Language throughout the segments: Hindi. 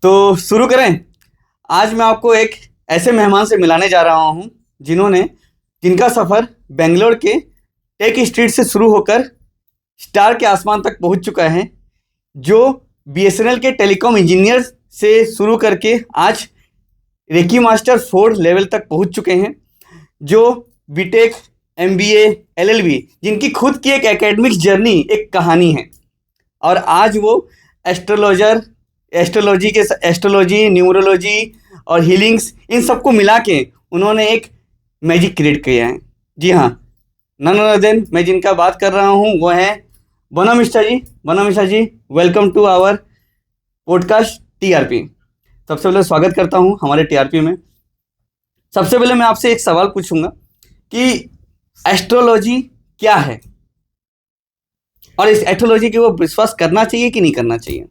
तो शुरू करें। आज मैं आपको एक ऐसे मेहमान से मिलाने जा रहा हूं जिनका सफ़र बेंगलोर के टेक स्ट्रीट से शुरू होकर स्टार के आसमान तक पहुंच चुका है। जो बीएसएनएल के टेलीकॉम इंजीनियर से शुरू करके आज रेकी मास्टर 4 लेवल तक पहुंच चुके हैं। जो बीटेक, एमबीए, एलएलबी, जिनकी खुद की एक एकेडमिक जर्नी, एक कहानी है। और आज वो एस्ट्रोलॉजी, न्यूमरोलॉजी और हीलिंग्स, इन सबको मिला के उन्होंने एक मैजिक क्रिएट किया है। जी हाँ, नन अदर देन मैं जिनका बात कर रहा हूँ वो है बनम Mishra ji. Banam Mishra ji, welcome to our podcast TRP. सबसे पहले स्वागत करता हूँ हमारे टीआरपी में। सबसे पहले मैं आपसे एक सवाल पूछूंगा कि एस्ट्रोलॉजी क्या है और इस एस्ट्रोलॉजी के वो विश्वास करना चाहिए कि नहीं करना चाहिए।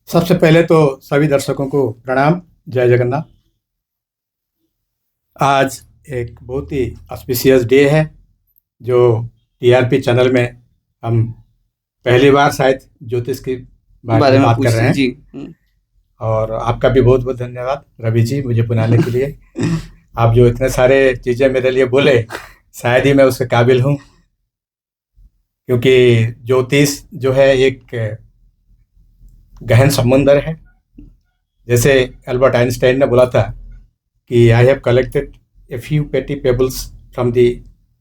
सबसे पहले तो सभी दर्शकों को प्रणाम, जय जगन्नाथ। आज एक बहुत ही ऑस्पिशियस डे है जो टीआरपी चैनल में हम पहली बार शायद ज्योतिष के बारे में बात कर रहे हैं जी। और आपका भी बहुत बहुत धन्यवाद रवि जी, मुझे बुलाने के लिए। आप जो इतने सारे चीज़ें मेरे लिए बोले, शायद ही मैं उसके काबिल हूँ, क्योंकि ज्योतिष जो है एक गहन समुंदर है। जैसे अल्बर्ट आइंस्टाइन ने बोला था कि I have collected a few petty pebbles from the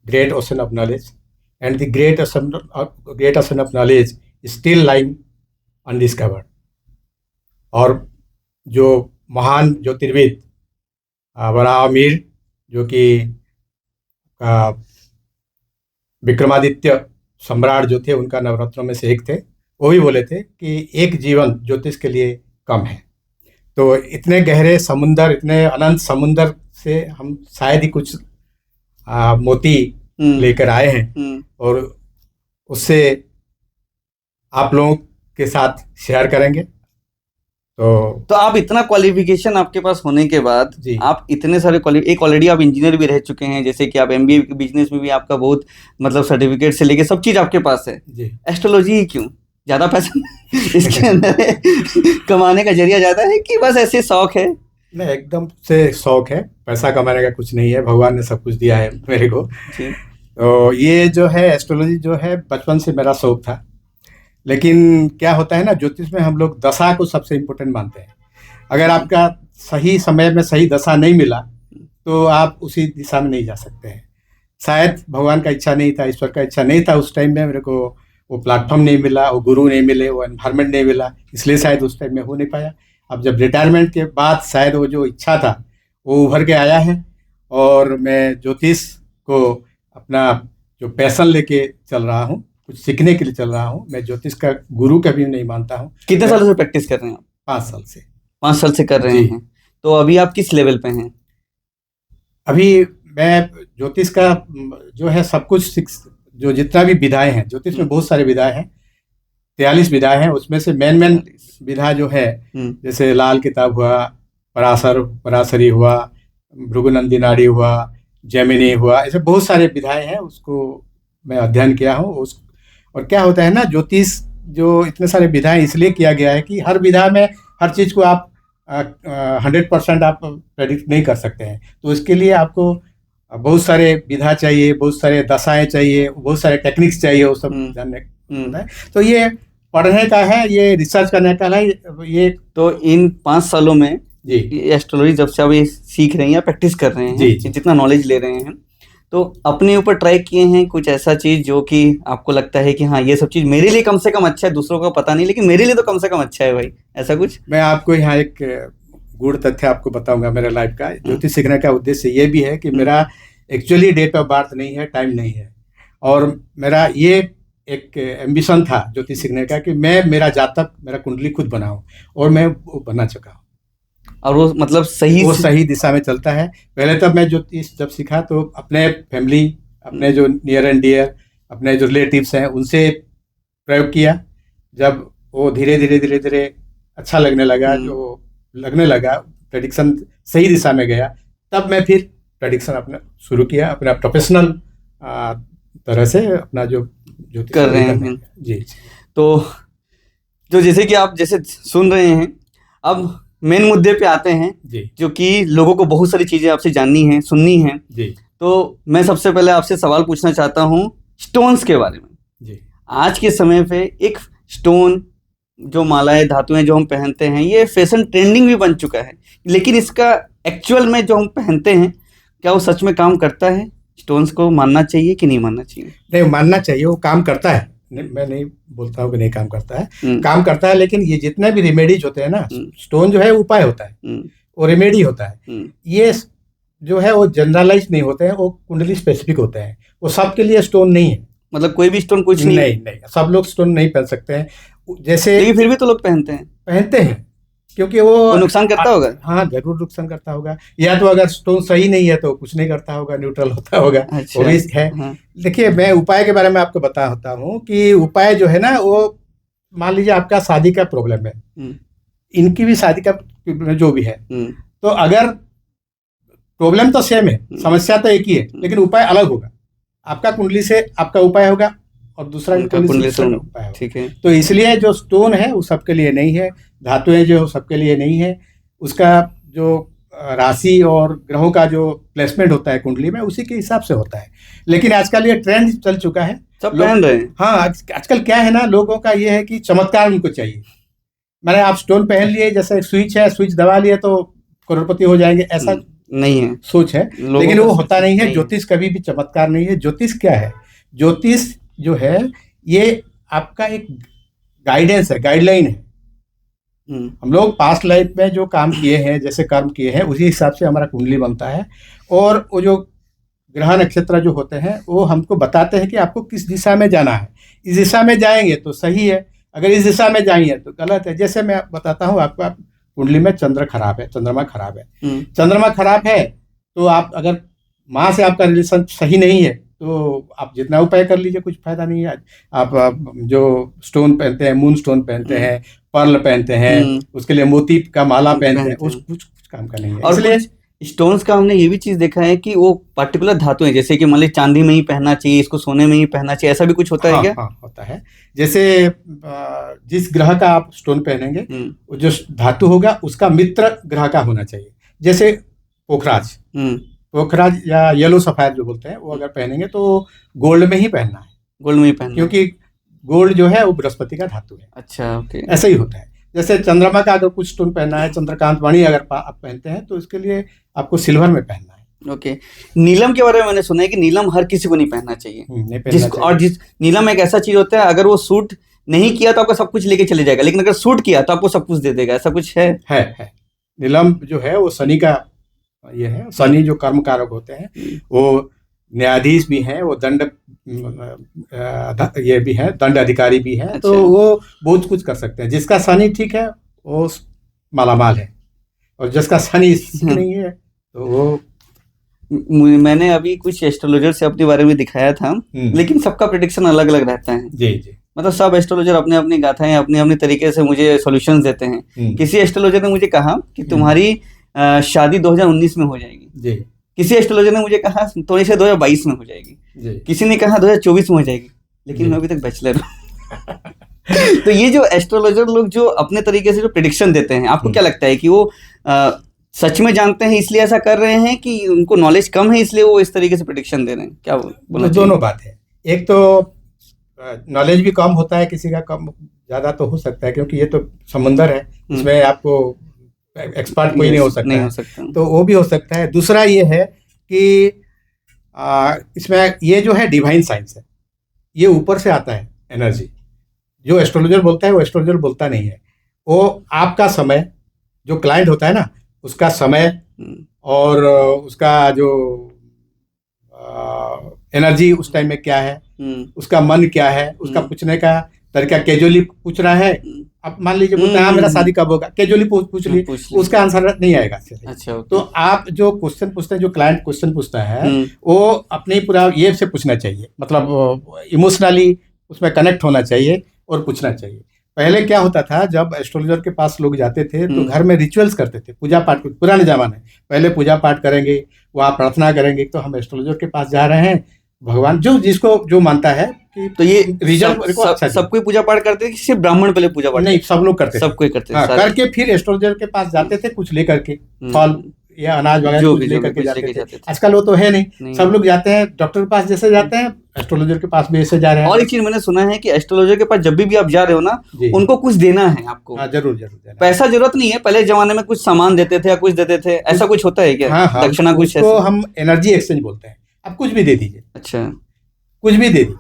great ocean of knowledge and the great ocean of knowledge still lying undiscovered. और जो महान ज्योतिर्विद वराहमिहिर, जो कि विक्रमादित्य सम्राट जो थे, उनका नवरत्नों में से एक थे, वो भी बोले थे कि एक जीवन ज्योतिष के लिए कम है। तो इतने गहरे समुंदर, इतने अनंत समुंदर से हम शायद ही कुछ मोती लेकर आए हैं और उससे आप लोगों के साथ शेयर करेंगे। तो आप इतना क्वालिफिकेशन आपके पास होने के बाद जी, आप इतने सारे एक ऑलरेडी आप इंजीनियर भी रह चुके हैं, जैसे कि आप एमबीए बिजनेस में भी आपका बहुत मतलब सर्टिफिकेट से लेके सब चीज आपके पास है जी। एस्ट्रोलॉजी ही क्यों? ज्यादा पैसा इसके अंदर है? कमाने का जरिया ज्यादा है कि बस ऐसे शौक है? नहीं, एकदम से शौक है, पैसा कमाने का कुछ नहीं है, भगवान ने सब कुछ दिया है मेरे को। तो ये जो है एस्ट्रोलॉजी जो है बचपन से मेरा शौक था। लेकिन क्या होता है ना, ज्योतिष में हम लोग दशा को सबसे इम्पोर्टेंट मानते हैं। अगर आपका सही समय में सही दशा नहीं मिला तो आप उसी दिशा में नहीं जा सकते हैं। शायद भगवान का इच्छा नहीं था, ईश्वर का इच्छा नहीं था उस टाइम में, मेरे को वो प्लेटफॉर्म नहीं मिला, वो गुरु नहीं मिले, वो एनवायरनमेंट नहीं मिला, इसलिए शायद उस टाइम में हो नहीं पाया। अब जब रिटायरमेंट के बाद शायद वो जो इच्छा था वो उभर के आया है और मैं ज्योतिष को अपना जो पैशन लेके चल रहा हूँ, कुछ सीखने के लिए चल रहा हूँ। मैं ज्योतिष का गुरु कभी नहीं मानता हूँ। कितने सालों से प्रैक्टिस कर रहे हैं आप? 5 साल से। 5 साल से कर रहे हैं। तो अभी आप किस लेवल पे हैं? अभी मैं ज्योतिष का जो है सब कुछ जो जितना भी विधाएं हैं, ज्योतिष में बहुत सारे विधाएं हैं, 43 विधाएं हैं। उसमें से मेन विधा जो है, जैसे लाल किताब हुआ, पराशरी हुआ, भृगुनंदी नाड़ी हुआ, जैमिनी हुआ, ऐसे बहुत सारे विधाएं हैं, उसको मैं अध्ययन किया हूँ। और क्या होता है ना, ज्योतिष जो इतने सारे विधाएं इसलिए किया गया है कि हर विधा में हर चीज़ को आप 100% आप प्रेडिक्ट नहीं कर सकते हैं। तो इसके लिए आपको बहुत सारे विधा चाहिए, बहुत सारे दशाएं चाहिए, बहुत सारे टेक्निक्स चाहिए, वो सब जानने होता है। तो ये पढ़ने का है, ये रिसर्च करने का है। ये तो इन 5 सालों में जी एस्ट्रोलॉजी जब से आप ये सीख रहे हैं या प्रैक्टिस कर रहे हैं, जी, जितना नॉलेज ले रहे हैं, तो अपने ऊपर ट्राई किए हैं कुछ ऐसा चीज जो कि आपको लगता है कि हाँ ये सब चीज मेरे लिए कम से कम अच्छा है, दूसरों को पता नहीं लेकिन मेरे लिए तो कम से कम अच्छा है भाई, ऐसा कुछ? मैं आपको यहाँ एक गुड़ तथ्य आपको बताऊंगा मेरे लाइफ का। ज्योतिष सीखने का उद्देश्य ये भी है कि मेरा एक्चुअली डेट ऑफ बर्थ नहीं है, टाइम नहीं है, और मेरा ये एक एम्बिशन था ज्योतिष सीखने का कि मैं मेरा जातक, मेरा कुंडली खुद बनाऊं, और मैं वो बना चुका हूँ। और वो मतलब सही दिशा में चलता है। पहले तब मैं ज्योतिष जब सीखा तो अपने फैमिली, अपने जो नियर एंड डियर, अपने जो रिलेटिव्स हैं, उनसे प्रयोग किया। जब वो धीरे धीरे अच्छा लगने लगा, जो लगने लगा प्रेडिक्शन सही दिशा में गया, तब मैं फिर प्रेडिक्शन अपना शुरू किया, अपना प्रोफेशनल तरह से अपना जो कर रहे हैं जी। तो जो जैसे कि आप जैसे सुन रहे हैं, अब मेन मुद्दे पे आते हैं, जी जो कि लोगों को बहुत सारी चीजें आपसे जाननी है, सुननी है। जी तो मैं सबसे पहले आपसे सवाल पूछना चाहता हूँ स्टोन्स के बारे में। जी आज के समय पे एक स्टोन, जो मालाएं, धातुएं जो हम पहनते हैं, ये फैशन ट्रेंडिंग भी बन चुका है, लेकिन इसका एक्चुअल में जो हम पहनते हैं, क्या वो सच में काम करता है? स्टोन्स को मानना चाहिए कि नहीं मानना चाहिए? नहीं, मानना चाहिए, वो काम करता है। मैं नहीं बोलता हूँ कि नहीं काम करता है, हम्म, काम करता है। लेकिन ये जितने भी रेमेडीज होते हैं ना, हम्म, स्टोन जो है उपाय होता है, हम्म, वो रेमेडी होता है। हम्म, ये जो है वो जनरलाइज नहीं होते हैं, वो कुंडली स्पेसिफिक होते हैं। वो सबके लिए स्टोन नहीं है। मतलब कोई भी स्टोन कुछ नहीं? नहीं नहीं, सब लोग स्टोन नहीं पहन सकते हैं। जैसे लेकिन फिर भी तो लोग पहनते हैं। पहनते हैं, क्योंकि वो वो नुकसान करता होगा? हाँ, जरूर नुकसान करता होगा। या तो अगर स्टोन सही नहीं है तो कुछ नहीं करता होगा, न्यूट्रल होता होगा। अच्छा, वो भी है। हाँ, देखिए, मैं उपाय के बारे में आपको बताता हूँ कि उपाय जो है ना, वो मान लीजिए आपका शादी का प्रॉब्लम है, हम्म, इनकी भी शादी का जो भी है, हम्म, तो अगर प्रॉब्लम तो सेम है, समस्या तो एक ही है, लेकिन उपाय अलग होगा। आपका कुंडली से आपका उपाय होगा और दूसरा की उनका कुंडली से कुंडली दूसरा से का उपाय होगा। ठीक है। तो इसलिए जो स्टोन है वो सबके लिए नहीं है, धातुएं जो सबके लिए नहीं है। उसका जो राशि और ग्रहों का जो प्लेसमेंट होता है कुंडली में, उसी के हिसाब से होता है। लेकिन आजकल ये ट्रेंड चल चुका है, सब पहन रहे हैं। हाँ, आजकल क्या है ना, लोगों का ये है कि चमत्कार उनको चाहिए। मैंने आप स्टोन पहन लिए, जैसे स्विच है, स्विच दबा लिए तो करोड़पति हो जाएंगे, ऐसा नहीं है सोच है। लोगों लेकिन का, वो होता नहीं है। नहीं है। ज्योतिष कभी भी चमत्कार नहीं है। ज्योतिष क्या है? ज्योतिष जो है, ये आपका एक गाइडेंस है, गाइडलाइन है। हम लोग पास्ट लाइफ में जो काम किए हैं, जैसे कर्म किए हैं, उसी हिसाब से हमारा कुंडली बनता है। और वो जो ग्रह नक्षत्र जो होते हैं, वो हमको बताते हैं कि आपको किस दिशा में जाना है। इस दिशा में जाएंगे तो सही है, अगर इस दिशा में जाएंगे तो गलत है। जैसे मैं बताता हूँ आपको, आप कुंडली में चंद्र खराब है, चंद्रमा खराब है, चंद्रमा खराब है, तो आप अगर माँ से आपका रिलेशन सही नहीं है, तो आप जितना उपाय कर लीजिए, कुछ फायदा नहीं है। आप जो स्टोन पहनते हैं, मून स्टोन पहनते हैं, पर्ल पहनते हैं, उसके लिए मोती का माला पहनते हैं, कुछ कुछ काम का नहीं है। और इसलिए स्टोन्स का हमने ये भी चीज देखा है कि वो पर्टिकुलर धातु है, जैसे कि मान लीजिए चांदी में ही पहनना चाहिए, इसको सोने में ही पहनना चाहिए, ऐसा भी कुछ होता है क्या? हाँ, होता है। जैसे जिस ग्रह का आप स्टोन पहनेंगे, वो जो धातु होगा उसका मित्र ग्रह का होना चाहिए। जैसे पोखराज, पोखराज या येलो सफायर जो बोलते हैं, वो अगर पहनेंगे तो गोल्ड में ही पहनना है। गोल्ड में ही पहनना, क्योंकि गोल्ड जो है वो बृहस्पति का धातु है। अच्छा, ओके। ऐसा ही होता है। जैसे चंद्रमा का अगर कुछ स्टोन पहनना है, चंद्रकांत वाणी अगर आप पहनते हैं, तो इसके लिए आपको सिल्वर में पहनना है। ओके। नीलम के बारे में मैंने सुना है कि नीलम हर किसी को नहीं पहनना चाहिए। नहीं पहनना चाहिए। और जिस नीलम एक ऐसा चीज होता है, अगर वो सूट नहीं किया तो आपका सब कुछ लेके चले जाएगा, लेकिन अगर सूट किया तो आपको सब कुछ दे देगा, ऐसा कुछ है? नीलम जो है वो शनि का ये है। शनि जो कर्म कारक होते हैं, वो न्यायाधीश भी हैं, वो दंड ये भी है, दंड अधिकारी भी है। तो वो बहुत कुछ कर सकते हैं। जिसका शनि ठीक है वो मालामाल है, और जिसका शनि नहीं है तो वो। मैंने अभी कुछ एस्ट्रोलॉजर से अपने बारे में दिखाया था, लेकिन सबका प्रेडिक्शन अलग अलग रहता है। जी जी। मतलब सब एस्ट्रोलॉजर अपने अपनी गाथाएं अपने अपने तरीके से मुझे सॉल्यूशंस देते हैं। किसी एस्ट्रोलॉजर ने मुझे कहा कि तुम्हारी शादी 2019 में हो जाएगी जी। किसी एस्ट्रोलॉजर ने मुझे कहा थोड़ी से 2022 में हो जाएगी जी। किसी ने कहा 2024 में हो जाएगी, लेकिन मैं अभी तक बैचलर हूँ। तो ये जो एस्ट्रोलॉजर लोग जो अपने तरीके से जो प्रेडिक्शन देते हैं, आपको क्या लगता है कि वो सच में जानते हैं इसलिए ऐसा कर रहे हैं, कि उनको नॉलेज कम है इसलिए वो इस तरीके से प्रेडिक्शन दे रहे हैं? क्या बोलना? दोनों बात है। एक तो नॉलेज भी कम होता है, किसी का कम ज्यादा तो हो सकता है, क्योंकि ये तो समंदर है, इसमें आपको एक्सपर्ट कोई नहीं हो सकता, तो वो भी हो सकता है। दूसरा ये है कि इसमें ये जो है डिवाइन साइंस है, ये ऊपर से आता है एनर्जी। जो एस्ट्रोलॉजर बोलता है वो एस्ट्रोलॉजर बोलता नहीं है। वो आपका समय, जो क्लाइंट होता है ना, उसका समय और उसका जो एनर्जी उस टाइम में क्या है, उसका मन क्या है, उसका पूछने का तरीका। कैजुअली पूछ रहा है, अब मान लीजिए बोलते हैं मेरा शादी कब होगा, कैजुअली पूछ लिए, उसका आंसर नहीं आएगा। अच्छा, तो आप जो क्वेश्चन पूछते हैं, जो क्लाइंट क्वेश्चन पूछता है, वो अपने पूरा ये से पूछना चाहिए, मतलब इमोशनली उसमें कनेक्ट होना चाहिए और पूछना चाहिए। पहले क्या होता था, जब एस्ट्रोलॉजर के पास लोग जाते थे तो घर में रिचुअल्स करते थे, पूजा पाठ। पुराने जमाने पहले पूजा पाठ करेंगे, वहाँ प्रार्थना करेंगे, तो हम एस्ट्रोलॉजर के पास जा रहे हैं, भगवान जो जिसको जो मानता है कि तो ये रिजल्ट को अच्छा सब कोई पूजा पाठ करते थे कि सिर्फ ब्राह्मण पहले पूजा पाठ? नहीं, सब लोग करते थे। सब कोई करते थे हाँ, सारे। करके फिर एस्ट्रोलॉजर के पास जाते थे कुछ लेकर के, फल या अनाज वगैरह जो कुछ भी लेकर के कुछ जाते लेके थे। जाते थे। आजकल वो तो है नहीं, नहीं। सब लोग जाते हैं डॉक्टर के पास जैसे जाते हैं, एस्ट्रोलॉजर के पास भी ऐसे जा रहे हैं। और एक चीज मैंने सुना है कि एस्ट्रोलॉजर के पास जब भी आप जा रहे हो ना, जी। उनको कुछ देना है आपको। हाँ, जरूर जरूर देना है। पैसा जरूरत नहीं है, पहले जमाने में कुछ सामान देते थे या कुछ देते थे, ऐसा कुछ होता है क्या? हाँ हाँ, दक्षिणा कुछ उसको ऐसा? हम एनर्जी एक्सचेंज बोलते हैं। आप कुछ भी दे दीजिए, अच्छा। कुछ भी दे दीजिए,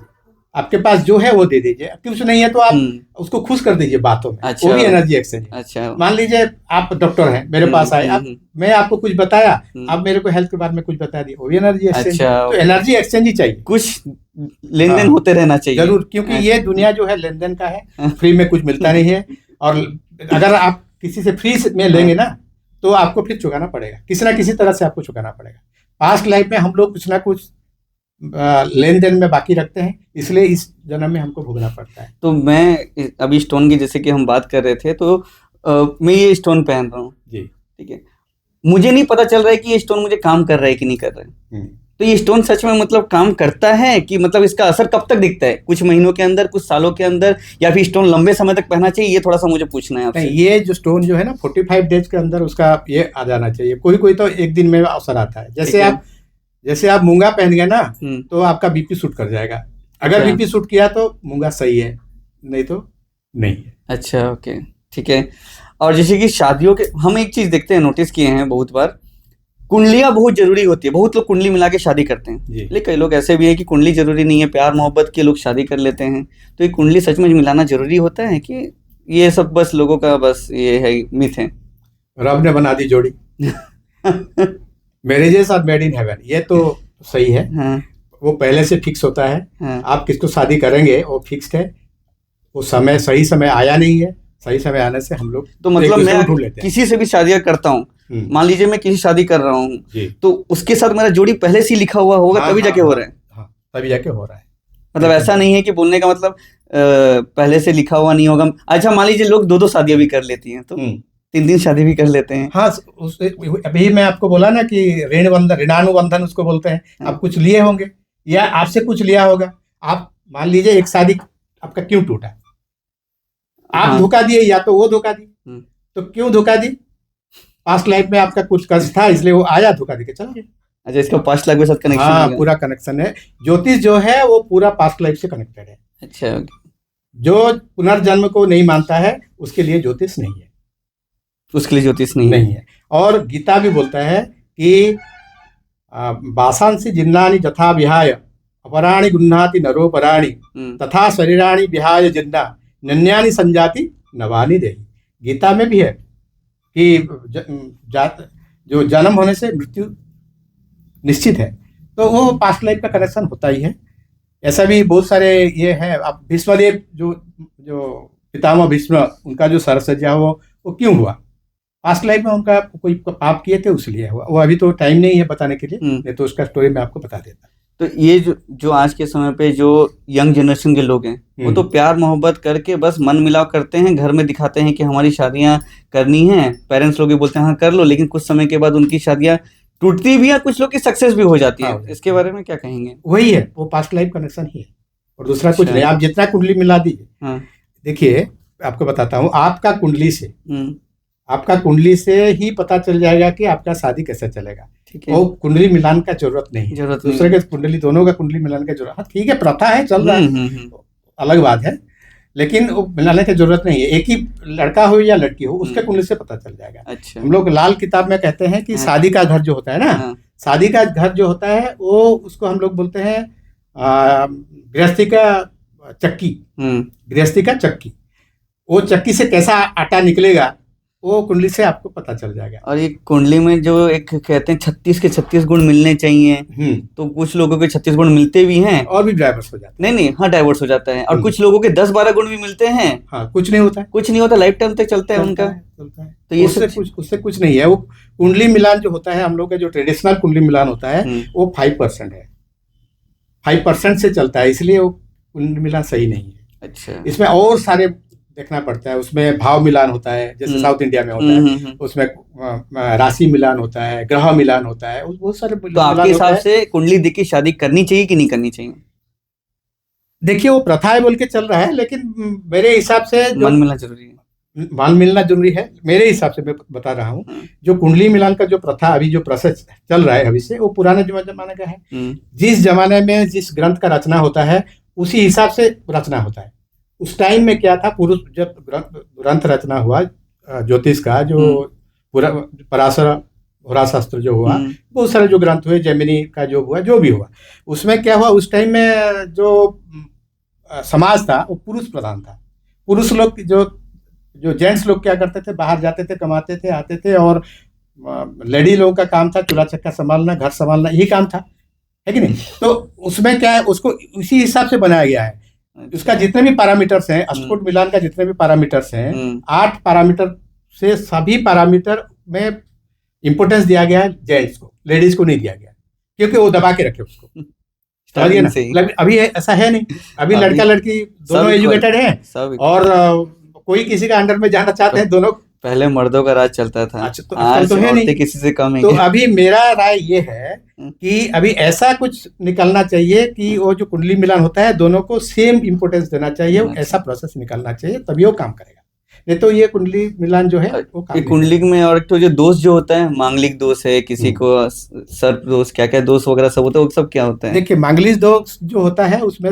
आपके पास जो है वो दे दीजिए। कुछ नहीं है तो आप उसको खुश कर दीजिए बातों में। अच्छा। वो भी एनर्जी एक्सचेंज है। अच्छा। मान लीजिए आप डॉक्टर हैं, मेरे पास आए, आप मैं आपको कुछ बताया, आप मेरे को हेल्थ के बारे में कुछ बता दिए, वो भी एनर्जी एक्सचेंज। अच्छा, तो एनर्जी एक्सचेंज ही चाहिए, कुछ लेन देन होते रहना चाहिए जरूर, क्योंकि ये दुनिया जो है लेन देन का है, फ्री में कुछ मिलता नहीं है। और अगर आप किसी से फ्री में लेंगे ना तो आपको फिर चुकाना पड़ेगा, किसी ना किसी तरह से आपको चुकाना पड़ेगा। पास्ट लाइफ में हम लोग कुछ ना कुछ लेन देन में बाकी रखते हैं, इसलिए इस जन्म में हमको भोगना पड़ता है। तो मैं अभी स्टोन की जैसे कि हम बात कर रहे थे, तो मैं ये स्टोन पहन रहा हूँ जी, ठीक है, मुझे नहीं पता चल रहा है कि ये स्टोन मुझे काम कर रहा है कि नहीं कर रहा है। तो ये स्टोन सच में मतलब काम करता है कि मतलब इसका असर कब तक दिखता है? कुछ महीनों के अंदर, कुछ सालों के अंदर, या फिर स्टोन लंबे समय तक पहनना चाहिए? ये थोड़ा सा मुझे पूछना है आपसे। ये जो स्टोन जो है ना 45 डेज के अंदर उसका ये आ जाना चाहिए। कोई कोई तो एक दिन में असर आता है। जैसे आप मूंगा पहन गए ना तो आपका बीपी शूट कर जाएगा। अगर बीपी शूट किया तो मूंगा सही है, नहीं तो नहीं है। अच्छा, ओके, ठीक है। और जैसे कि शादियों के हम एक चीज देखते हैं, नोटिस किए हैं बहुत बार, कुंडलियां बहुत जरूरी होती है। बहुत लोग कुंडली मिला के शादी करते हैं, लेकिन कई लोग ऐसे भी है कि कुंडली जरूरी नहीं है, प्यार मोहब्बत के लोग शादी कर लेते हैं। तो ये कुंडली सच में मिलाना जरूरी होता है कि ये सब बस लोगों का बस ये है मिथ है? रब ने बना दी जोड़ी marriages are made in heaven, ये तो सही है। हाँ। वो पहले से फिक्स होता है। हाँ। आप किसको शादी करेंगे वो फिक्स्ड है। वो समय सही समय आया नहीं है, सही समय आने से हम लोग तो मतलब मैं किसी से भी शादियां करता हूँ, मान लीजिए मैं किसी शादी कर रहा हूँ, तो उसके साथ मेरा जोड़ी पहले से लिखा हुआ होगा, तभी जाके हो रहा है? हाँ, तभी जाके हो रहा है। मतलब ऐसा नहीं है कि बोलने का मतलब पहले से लिखा हुआ नहीं होगा। अच्छा, मान लीजिए लोग 2-2 शादियां भी कर लेती हैं, तो 3-3 शादी भी कर लेते हैं। हाँ, अभी मैं आपको बोला ना कि ऋणानुबंधन उसको बोलते हैं। आप कुछ लिए होंगे या आपसे कुछ लिया होगा। आप मान लीजिए एक शादी आपका क्यों टूटा, आप धोखा दिए या तो वो धोखा दी, तो क्यों धोखा दी? पास्ट लाइफ में आपका कुछ कष्ट था, इसलिए वो आया धोखा देके चला गया। अच्छा, इसका पास्ट लाइफ के साथ कनेक्शन? हाँ, पूरा कनेक्शन है। ज्योतिष जो है वो पूरा पास्ट लाइफ से कनेक्टेड है। अच्छा, जो पुनर्जन्म को नहीं मानता है उसके लिए ज्योतिष नहीं है, उसके लिए ज्योतिष नहीं है। और गीता भी बोलता है कि वासांसि जिन्नानि जथा विहाय अपराणि गुह्णाति नरोपराणि तथा शरीराणि विहाय जिन्ना नन्यानि संजाति नवानि देहि। गीता में भी है कि जो जन्म होने से मृत्यु निश्चित है, तो वो पास्ट लाइफ का कनेक्शन होता ही है। ऐसा भी बहुत सारे ये है। अब भीष्मदेव जो पितामह भीष्म, उनका जो सरसज्जा वो क्यों हुआ? पास्ट लाइफ में उनका कोई पाप किए थे उसलिए हुआ। वो अभी तो टाइम नहीं है बताने के लिए, नहीं तो उसका स्टोरी मैं आपको बता देता। तो ये जो आज के समय पे जो यंग जनरेशन के लोग हैं, वो तो प्यार मोहब्बत करके बस मन मिलाव करते हैं, घर में दिखाते हैं कि हमारी शादियां करनी है, पेरेंट्स लोग भी बोलते हैं हाँ कर लो, लेकिन कुछ समय के बाद उनकी शादियां टूटती भी है, कुछ लोग की सक्सेस भी हो जाती है। इसके बारे में क्या कहेंगे? वही है, वो पास्ट लाइफ कनेक्शन ही है और दूसरा कुछ नहीं। आप जितना कुंडली मिला दीजिए, देखिए आपको बताता हूँ, आपका कुंडली से ही पता चल जाएगा कि आपका शादी कैसे चलेगा। ठीक है, वो कुंडली मिलान का जरूरत नहीं है, दूसरे के कुंडली, दोनों का कुंडली मिलान का जरूरत। हाँ ठीक है, प्रथा है, चल रहा है, अलग बात है, लेकिन वो मिलाने की जरूरत नहीं है। एक ही लड़का हो या लड़की हो, उसके कुंडली से पता चल जाएगा। अच्छा। हम लोग लाल किताब में कहते हैं कि शादी का घर जो होता है ना, शादी का घर जो होता है वो, उसको हम लोग बोलते हैं गृहस्थी का चक्की। गृहस्थी का चक्की, वो चक्की से कैसा आटा निकलेगा वो कुंडली से आपको पता चल जाएगा। और ये कुंडली में जो एक कहते हैं 36 के 36 गुण मिलने चाहिए, तो कुछ लोगों के 36 गुण मिलते भी हैं और भी डाइवर्स हो जाते हैं। नहीं, हाँ डाइवर्स हो जाता है। और कुछ लोगों के 10-12 गुण भी मिलते हैं। हाँ, कुछ नहीं होता, लाइफ टाइम तक चलता है उनका। तो ये उससे कुछ नहीं है। वो कुंडली मिलान जो होता है, हम लोग का जो ट्रेडिशनल कुंडली मिलान होता है वो 5% है, 5% से चलता है, इसलिए वो कुंडली मिलान सही नहीं है। अच्छा, इसमें और सारे देखना पड़ता है। उसमें भाव मिलान होता है, जैसे हम्म, साउथ इंडिया में होता है। उसमें राशि मिलान होता है, ग्रह मिलान होता है, बहुत सारे तो आपके मिलान होता हिसाब है। से कुंडली देख के शादी करनी चाहिए कि नहीं करनी चाहिए? देखिए, वो प्रथा है बोल के चल रहा है, लेकिन मेरे हिसाब से जो मन मिलना जरूरी है। माल मिलना जरूरी है, मेरे हिसाब से मैं बता रहा हूँ। हम्म, जो कुंडली मिलान का जो प्रथा अभी जो प्रोसेस चल रहा है अभी से, वो पुराने जमाने का है। हम्म, जिस जमाने में जिस ग्रंथ का रचना होता है, उसी हिसाब से रचना होता है। उस टाइम में क्या था, पुरुष जब ग्रंथ रचना हुआ ज्योतिष का, जो हम्म, पूरा पराशर होरा शास्त्र जो हुआ, हम्म, बहुत सारे जो ग्रंथ हुए, जैमिनी का जो हुआ, जो भी हुआ, उसमें क्या हुआ, उस टाइम में जो समाज था वो पुरुष प्रधान था। पुरुष लोग जो जो जेंट्स लोग क्या करते थे, बाहर जाते थे, कमाते थे, आते थे, और लेडी लोगों का काम था चूल्हा चक्का संभालना, घर संभालना, यही काम था, है कि नहीं? तो उसमें क्या है, उसको उसी हिसाब से बनाया गया है। उसका अच्छा, जितने भी पैरामीटर्स हैं, हम्म, अष्टकोट मिलान का जितने भी पैरामीटर्स हैं, हम्म, 8 पैरामीटर से सभी पैरामीटर में इंपोर्टेंस दिया गया है जेंट्स को, लेडीज को नहीं दिया गया, क्योंकि वो दबा के रखे उसको। समझिए स्टार्टिंग ना, से ही अभी ऐसा है नहीं। अभी अभी लड़का लड़की दोनों सब इक्वल, एजुकेटेड हैं, सब इक्वल। और कोई किसी का अंडर में जाना चाहते हैं दोनों। पहले मर्दों का राज चलता था, अच्छा, तो आजकल तो आज है औरतें नहीं। किसी से कम है तो क्या? अभी मेरा राय ये है हम्म, कि अभी ऐसा कुछ निकलना चाहिए कि वो जो कुंडली मिलान होता है, दोनों को सेम इंपोर्टेंस देना चाहिए, देना ऐसा चाहिए। प्रोसेस निकलना चाहिए, तभी वो काम करेगा। नहीं तो ये कुंडली मिलान जो है और वो काम ये नहीं कुंडली करेगा। में और एक तो जो दोष जो होता है, मांगलिक दोष है, किसी हम्म। को सर्प दोष, क्या क्या दोष वगैरह सब होता है, वो सब क्या होता है? देखिए, मांगलिक दोष जो होता है उसमें,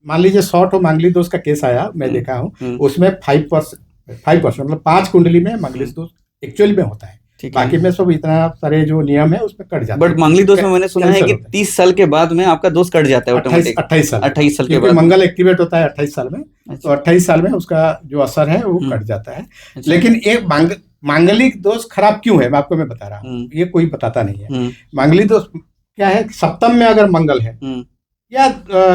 मान लीजिए 100 हो मांगलिक दोष का केस आया, मैं हम्म, देखा हूँ, हम्म, उसमें 5% मतलब 5 कुंडली में मांगलिक हम्म, दोष एक्चुअली में होता है। ठीक है। बाकी में सब इतना सारे जो नियम है उसमें कट जाते बट हैं, मांगलिक दोष में मैंने सुना है कैंसिल कि होते हैं। 30 साल के बाद में आपका दोष कट जाता है 28 ऑटोमेटिक। 28 साल के बाद, 28 साल के क्योंकि बाद में। मंगल एक्टिवेट होता है 28 साल में। तो अच्छा। 28 साल में उसका जो असर है वो हम्म, कट जाता है। अच्छा। लेकिन एक मांगलिक दोष खराब क्यों है, मैं आपको बता रहा हूँ, हम्म, ये कोई बताता नहीं है। हम्म, मांगलिक दोष क्या है, सप्तम में अगर मंगल है, हम्म, या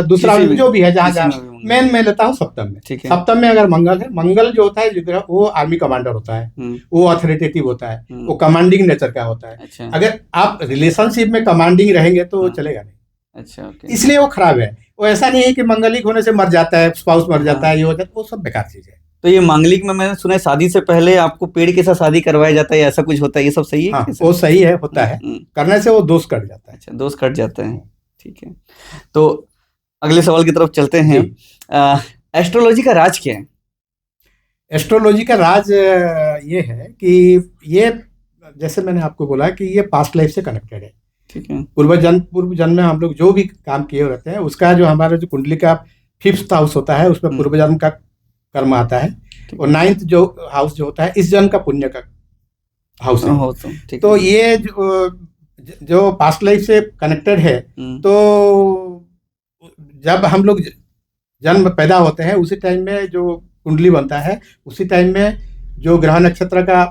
दूसरा किसी भी, जो भी है, जहां किसी जहां में भी मंगल। मैं लेता हूँ सप्तम में। ठीक है। सप्तम में अगर मंगल है, मंगल जो होता है जो ग्रह, वो आर्मी कमांडर होता है, हम्म, वो अथॉरिटेटिव होता है, हम्म, वो कमांडिंग नेचर का होता है। अच्छा, अगर आप रिलेशनशिप में कमांडिंग रहेंगे तो वो हाँ, चलेगा नहीं, अच्छा, ओके। इसलिए वो खराब है। वो ऐसा नहीं है कि मंगलिक होने से मर जाता है, स्पाउस मर जाता हाँ, है, ये हो जाता है, वो सब बेकार चीज है। तो ये मांगलिक में मैंने सुना है शादी से पहले आपको पेड़ के साथ शादी करवाया जाता है, ऐसा कुछ होता है, ये सब सही है हाँ, कैसे? वो सही है, होता है, हम्म, करने से वो दोष कट जाता है। अच्छा, दोस्त कट जाता है। हम्म। ठीक है। तो अगले सवाल की तरफ चलते हैं। जी, एस्ट्रोलॉजी का राज क्या है? एस्ट्रोलॉजी का राज ये है कि ये, जैसे मैंने आपको बोला कि ये पास्ट लाइफ से कनेक्टेड है। ठीक है। पूर्व जन्म में हम लोग जो भी काम किए रहते हैं, उसका जो हमारा जो कुंडली का 5th हाउस होता है, उसमें पूर्व जन्म का कर्म आता है। ठीक और है। 9th जो हाउस जो होता है, इस जन्म का पुण्य का हाउस है। हो तो ठीक तो है। ये जो पास्ट लाइफ से कनेक्टेड है, हम्म, तो जब हम लोग जन्म पैदा होते हैं, उसी टाइम में जो कुंडली बनता है, उसी टाइम में जो ग्रह नक्षत्र का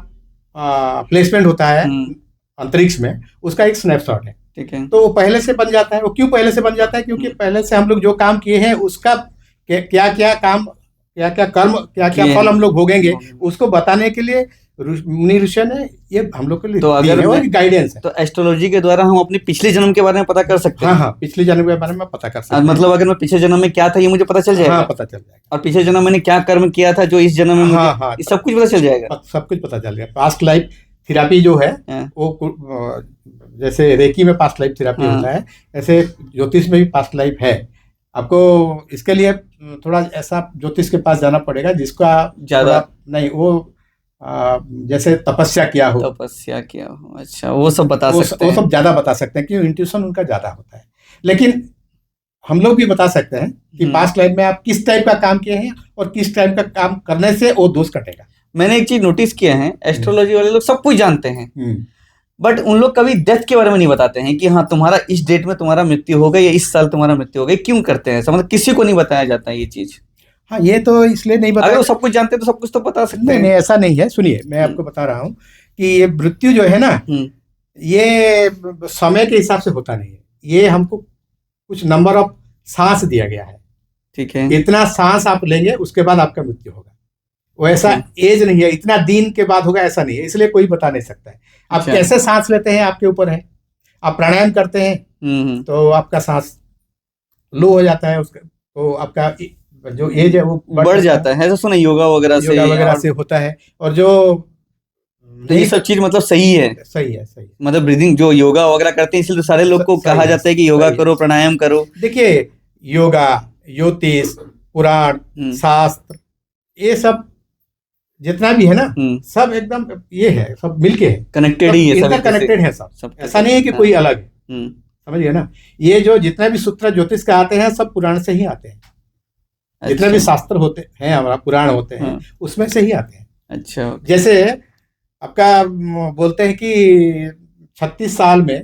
प्लेसमेंट होता है हम्म, अंतरिक्ष में, उसका एक स्नैपशॉट है। ठीक है। तो वो पहले से बन जाता है। वो क्यों पहले से बन जाता है? क्योंकि हम्म, पहले से हम लोग जो काम किए हैं, उसका क्या क्या काम, क्या क्या कर्म, क्या क्या किए फल हैं। हम लोग भोगेंगे, भोगेंगे। उसको बताने के लिए मुनि ऋषि ने ये हम लोग के लिए तो दी अगर है, मैं और गाइडेंस है। तो एस्ट्रोलॉजी के द्वारा हम अपने पिछले जन्म के बारे में पता कर सकते हाँ हैं? हाँ, पिछले जन्म के बारे में पता कर सकते हैं। मतलब अगर मैं पिछले जन्म में क्या था ये मुझे पता चल हाँ, जाएगा? पता चल जाएगा। और पिछले जन्म मैंने क्या कर्म किया था जो इस जन्म में मुझे, हाँ हाँ, ये सब कुछ पता चल जाएगा? सब कुछ पता चल जाएगा। पास्ट लाइफ थेरापी जो है, हाँ, वो जैसे रेकी में पास्ट लाइफ थेरापी हाँ, होता है, ऐसे ज्योतिष में भी पास्ट लाइफ है। आपको इसके लिए थोड़ा ऐसा ज्योतिष के पास जाना पड़ेगा जिसका ज्यादा थोड़ा, नहीं वो जैसे तपस्या किया हो, तपस्या किया हो, अच्छा, वो सब बता सकते वो हैं। सब ज्यादा बता सकते हैं, क्योंकि इंट्यूशन उनका ज्यादा होता है। लेकिन हम लोग भी बता सकते हैं कि हम्म, पास्ट लाइफ में आप किस टाइप का काम किए हैं, और किस टाइप का काम करने से वो दोष कटेगा। मैंने एक चीज नोटिस किया है, एस्ट्रोलॉजी वाले लोग सब कुछ जानते हैं, हम्म। बट उन लोग कभी डेथ के बारे में नहीं बताते हैं कि हाँ तुम्हारा इस डेट में तुम्हारा मृत्यु हो गई या इस साल तुम्हारा मृत्यु हो गई। क्यों करते हैं ऐसा? मतलब किसी को नहीं बताया जाता है ये चीज। हाँ, ये तो इसलिए नहीं अगर बताया। वो सब कुछ जानते हैं तो सब कुछ तो बता सकते नहीं हैं। नहीं, ऐसा नहीं है। सुनिए, मैं आपको बता रहा हूँ कि ये मृत्यु जो है ना, हम्म, ये समय के हिसाब से होता नहीं है। ये हमको कुछ नंबर ऑफ सांस दिया गया है, ठीक है। इतना सांस आप लेंगे उसके बाद आपका मृत्यु होगा। वो ऐसा अच्छा, एज नहीं है, इतना दिन के बाद होगा, ऐसा नहीं है। इसलिए कोई बता नहीं सकता है। आप अच्छा। कैसे सांस लेते हैं आपके ऊपर है। आप प्राणायाम करते हैं हम्म, तो आपका सांस लो हो जाता है, उसका तो आपका जो एज है वो बढ़ जाता है, ऐसा सुना योगा वगैरह से, योगा वगैरह और से होता है। और जो तो ये सब चीज मतलब सही है, सही है, सही है। मतलब ब्रीदिंग जो योगा वगैरह करते हैं, इसलिए तो सारे लोग को सही कहा है, जाता है कि योगा सही है। करो, प्राणायाम करो। देखिए, योगा, ज्योतिष, पुराण, शास्त्र, ये सब जितना भी है ना, सब एकदम ये है, सब मिलके है, कनेक्टेड ही है, सब इंटर कनेक्टेड है सब। ऐसा नहीं है कि कोई अलग है, समझिए ना। ये जो जितना भी सूत्र ज्योतिष का आते हैं, सब पुराण से ही आते हैं। जितने भी शास्त्र होते हैं हमारा, पुराण होते हैं, उसमें से ही आते हैं। अच्छा, जैसे आपका बोलते हैं कि 36 साल में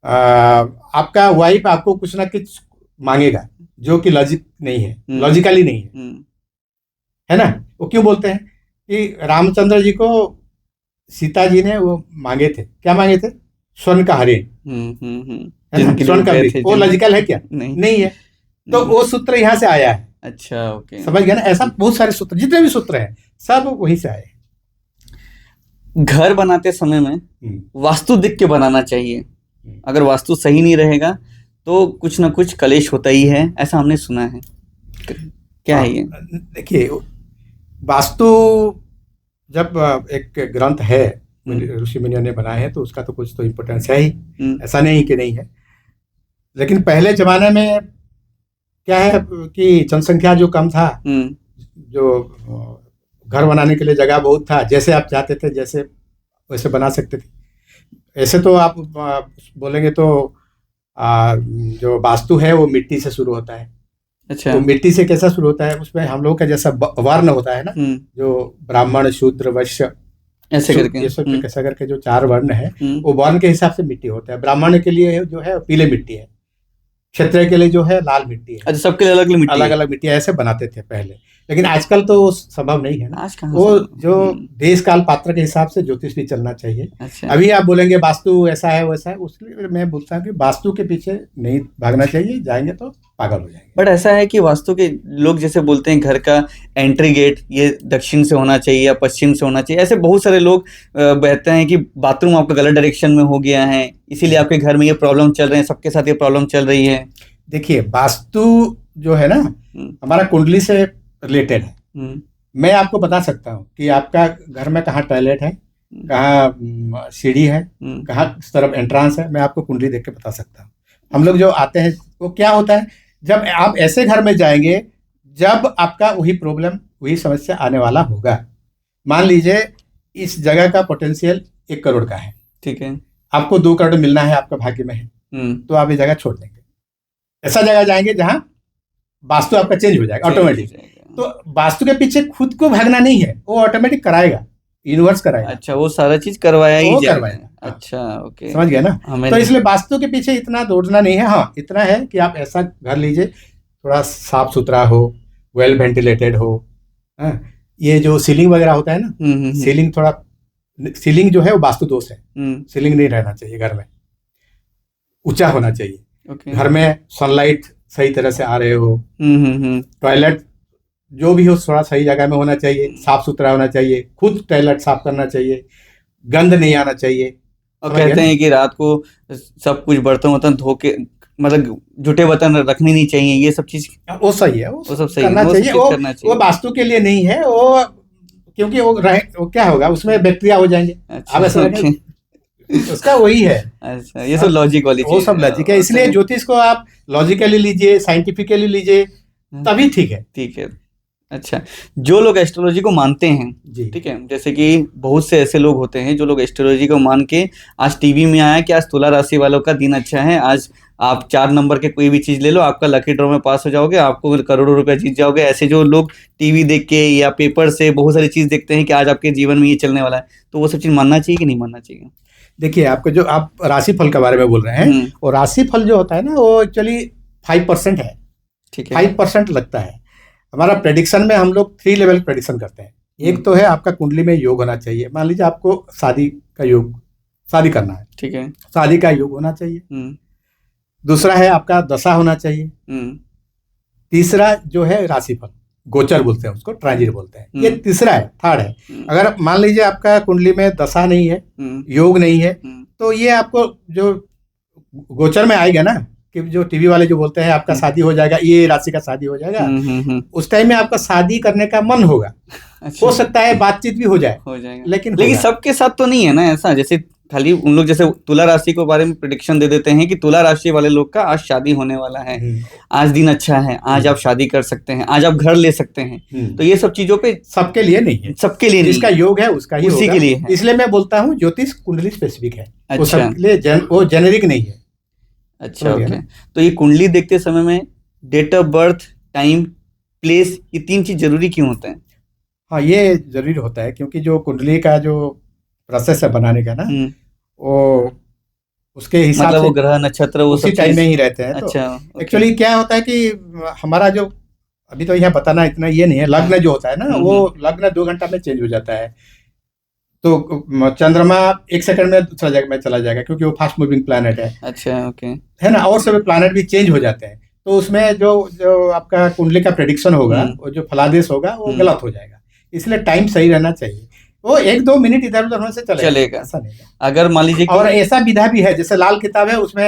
आपका वाइफ आपको कुछ ना कुछ मांगेगा, जो कि लॉजिक नहीं है, लॉजिकली नहीं है ना। वो क्यों बोलते हैं कि रामचंद्र जी को सीता जी ने वो मांगे थे, क्या मांगे थे? स्वर्ण का हरिण, स्वर्ण का वृक्ष। वो लॉजिकल है क्या? नहीं है। तो वो सूत्र यहाँ से आया है। अच्छा, ओके, समझ गया ना। ऐसा बहुत सारे सूत्र, जितने भी सूत्र हैं, सब वहीं से आए। घर बनाते समय में वास्तु देख के बनाना चाहिए। अगर वास्तु सही नहीं रहेगा तो कुछ ना कुछ कलेश होता ही है, ऐसा हमने सुना है। क्या है ये? देखिए, वास्तु जब एक ग्रंथ है ऋषि मुनियों ने बनाए हैं, तो उसका तो कुछ तो इम्पोर्टेंस है ही, ऐसा नहीं कि नहीं है। लेकिन पहले जमाने में क्या है कि जनसंख्या जो कम था, जो घर बनाने के लिए जगह बहुत था, जैसे आप चाहते थे जैसे वैसे बना सकते थे। ऐसे तो आप बोलेंगे तो जो वास्तु है वो मिट्टी से शुरू होता है। अच्छा। तो मिट्टी से कैसा शुरू होता है? उसमें हम लोगों का जैसा वर्ण होता है ना, जो ब्राह्मण, शूद्र, वैश्य, ऐसे करके, ये सब कैसा करके जो 4 वर्ण है, वो वर्ण के हिसाब से मिट्टी होता है। ब्राह्मण के लिए जो है पीले मिट्टी है, क्षत्रिय के लिए जो है लाल मिट्टी है। अच्छा, सबके लिए अलग अलग मिट्टी, अलग अलग मिट्टी ऐसे बनाते थे पहले। लेकिन आजकल तो संभव नहीं है ना। वो जो देश काल पात्र के हिसाब से ज्योतिष भी चलना चाहिए। अच्छा। अभी आप बोलेंगे वास्तु ऐसा है वैसा है, उसलिए मैं बोलता हूँ कि वास्तु के पीछे नहीं भागना चाहिए, जाएंगे तो पागल हो जाएंगे। बट ऐसा है कि वास्तु के लोग जैसे बोलते हैं घर का एंट्री गेट ये दक्षिण से होना चाहिए या पश्चिम से होना चाहिए, ऐसे बहुत सारे लोग बहते हैं कि बाथरूम आपका गलत डायरेक्शन में हो गया है, इसीलिए आपके घर में ये प्रॉब्लम चल रहे हैं, सबके साथ ये प्रॉब्लम चल रही है। देखिए, वास्तु जो है ना, हमारा कुंडली से रिलेटेड है। मैं आपको बता सकता हूँ कि आपका घर में कहाँ टॉयलेट है, कहाँ सीढ़ी है, कहाँ किस तरफ एंट्रांस है, मैं आपको कुंडली देख के बता सकता हूँ। हम लोग जो आते हैं वो क्या होता है, जब आप ऐसे घर में जाएंगे जब आपका वही प्रॉब्लम, वही समस्या आने वाला होगा। मान लीजिए इस जगह का पोटेंशियल 1 करोड़ का है, ठीक है, आपको 2 करोड़ मिलना है, आपका भाग्य में है, तो आप ये जगह छोड़ देंगे। ऐसा जगह जाएंगे जहां वास्तु आपका चेंज हो जाएगा ऑटोमेटिक। तो वास्तु के पीछे खुद को भागना नहीं है, वो ऑटोमेटिक कराएगा, यूनिवर्स कराएगा। अच्छा, वो सारा चीज करवाया ही जाएगा। अच्छा, ओके, समझ गया ना। तो इसलिए वास्तु के पीछे इतना दौड़ना नहीं है। हाँ, इतना है कि आप ऐसा घर लीजिए थोड़ा साफ सुथरा हो, वेल वेंटिलेटेड हो। ये जो सीलिंग वगैरह होता है ना, सीलिंग थोड़ा, सीलिंग जो है वो वास्तु दोष है। सीलिंग नहीं रहना चाहिए घर में, ऊंचा होना चाहिए। घर में सनलाइट सही तरह से आ रहे हो, टॉयलेट जो भी हो थोड़ा सही जगह में होना चाहिए, साफ सुथरा होना चाहिए, खुद टॉयलेट साफ करना चाहिए, गंद नहीं आना चाहिए। और कहते हैं कि रात को सब कुछ बर्तन धो के, मतलब जूठे बर्तन रखने नहीं चाहिए, ये सब चीज वो सही है, वो सब सही करना चाहिए। वो वास्तु के लिए नहीं है, वो क्योंकि वो क्या होगा, उसमें बैक्टीरिया हो जाएंगे। अब ऐसा उसका वही है। अच्छा, ये सब लॉजिक वाली चीज, वो सब लॉजिक है। इसलिए ज्योतिष को आप लॉजिकली लीजिए, साइंटिफिकली लीजिए, तभी ठीक है। ठीक है। अच्छा, जो लोग एस्ट्रोलॉजी को मानते हैं, ठीक है, जैसे कि बहुत से ऐसे लोग होते हैं जो लोग एस्ट्रोलॉजी को मान के, आज टीवी में आया कि आज तुला राशि वालों का दिन अच्छा है, आज आप 4 नंबर के कोई भी चीज ले लो, आपका लकी ड्रॉ में पास हो जाओगे, आपको करोड़ों रुपए जीत जाओगे। ऐसे जो लोग टीवी देख के या पेपर से बहुत सारी चीज देखते हैं कि आज आपके जीवन में ये चलने वाला है, तो वो सब चीज मानना चाहिए कि नहीं मानना चाहिए? देखिए, आपको जो आप राशिफल के बारे में बोल रहे हैं, और राशिफल जो होता है ना, वो एक्चुअली 5% है। ठीक है, 5% लगता है। हमारा प्रेडिक्शन में हम लोग 3 लेवल प्रेडिक्शन करते हैं। एक तो है आपका कुंडली में योग होना चाहिए। मान लीजिए आपको शादी का योग, शादी करना है, ठीक है, शादी का योग होना चाहिए। दूसरा है आपका दशा होना चाहिए। तीसरा जो है राशिफल, गोचर बोलते हैं उसको, ट्रांजिट बोलते हैं। ये तीसरा है, थर्ड है। अगर मान लीजिए आपका कुंडली में दशा नहीं है, योग नहीं है, तो ये आपको जो गोचर में आएगा ना कि जो टीवी वाले जो बोलते हैं आपका शादी हो जाएगा, ये राशि का शादी हो जाएगा, उस टाइम में आपका शादी करने का मन होगा, अच्छा हो सकता है बातचीत भी हो जाए, हो जाएगा, लेकिन लेकिन होगा। सबके साथ तो नहीं है ना ऐसा। जैसे खाली उन लोग जैसे तुला राशि के बारे में प्रिडिक्शन दे देते हैं कि तुला राशि वाले लोग का आज शादी होने वाला है, आज दिन अच्छा है, आज आप शादी कर सकते हैं, आज आप घर ले सकते हैं। तो ये सब चीजों पे सबके लिए नहीं है, सबके लिए जिसका नहीं योग है उसका ही उसी होगा। के लिए है। इसलिए मैं बोलता हूँ ज्योतिष कुंडली स्पेसिफिक है, वो अच्छा सबके लिए वो जेनेरिक नहीं है। अच्छा समझ गए ओके। ना? तो ये कुंडली देखते समय में date of birth, time, place, ये 3 चीज जरूरी क्यों होते हैं? हाँ, ये जरूरी होता है क्योंकि जो कुंडली का जो प्रोसेस है बनाने का ना, वो उसके हिसाब मतलब से वो ग्रह नक्षत्र वो उसी सब टाइम चीज। में ही रहते हैं। तो अच्छा एक्चुअली क्या होता है कि हमारा जो अभी तो यहाँ बताना इतना ये नहीं है, लग्न जो होता है ना, वो लग्न 2 घंटा में चेंज हो जाता है। तो चंद्रमा 1 सेकंड में चला जाएगा क्योंकि वो फास्ट मूविंग प्लैनेट है। अच्छा ओके। है ना, और सभी प्लैनेट भी चेंज हो जाते हैं। तो उसमें जो जो आपका कुंडली का प्रेडिक्शन होगा, वो जो फलादेश होगा वो गलत हो जाएगा। इसलिए टाइम सही रहना चाहिए। वो 1-2 मिनट इधर उधर होने से चलेगा, ऐसा नहीं है। अगर मान लीजिए और ऐसा विधा भी है, जैसे लाल किताब है उसमें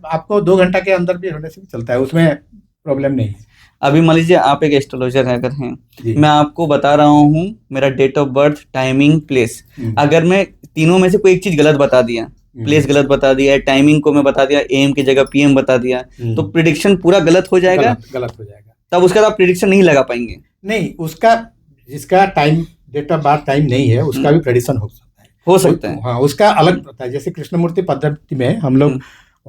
आपको 2 घंटा के अंदर भी होने से भी चलता है, उसमें प्रॉब्लम नहीं है। अभी मान लीजिए आप एक एस्ट्रोलॉजर अगर हैं, मैं आपको बता रहा हूँ मेरा date of birth, timing, place, अगर मैं तीनों में से कोई एक चीज गलत बता दिया, प्लेस गलत बता दिया, टाइमिंग को मैं बता दिया एम की जगह पीएम बता दिया, तो प्रिडिक्शन पूरा गलत हो जाएगा। गलत हो जाएगा, तब उसका आप प्रिडिक्शन नहीं लगा पाएंगे। नहीं, उसका जिसका time date of birth time नहीं है उसका भी प्रेडिक्शन हो सकता है। हाँ, उसका अलग होता है। जैसे कृष्णमूर्ति पद्धति में हम लोग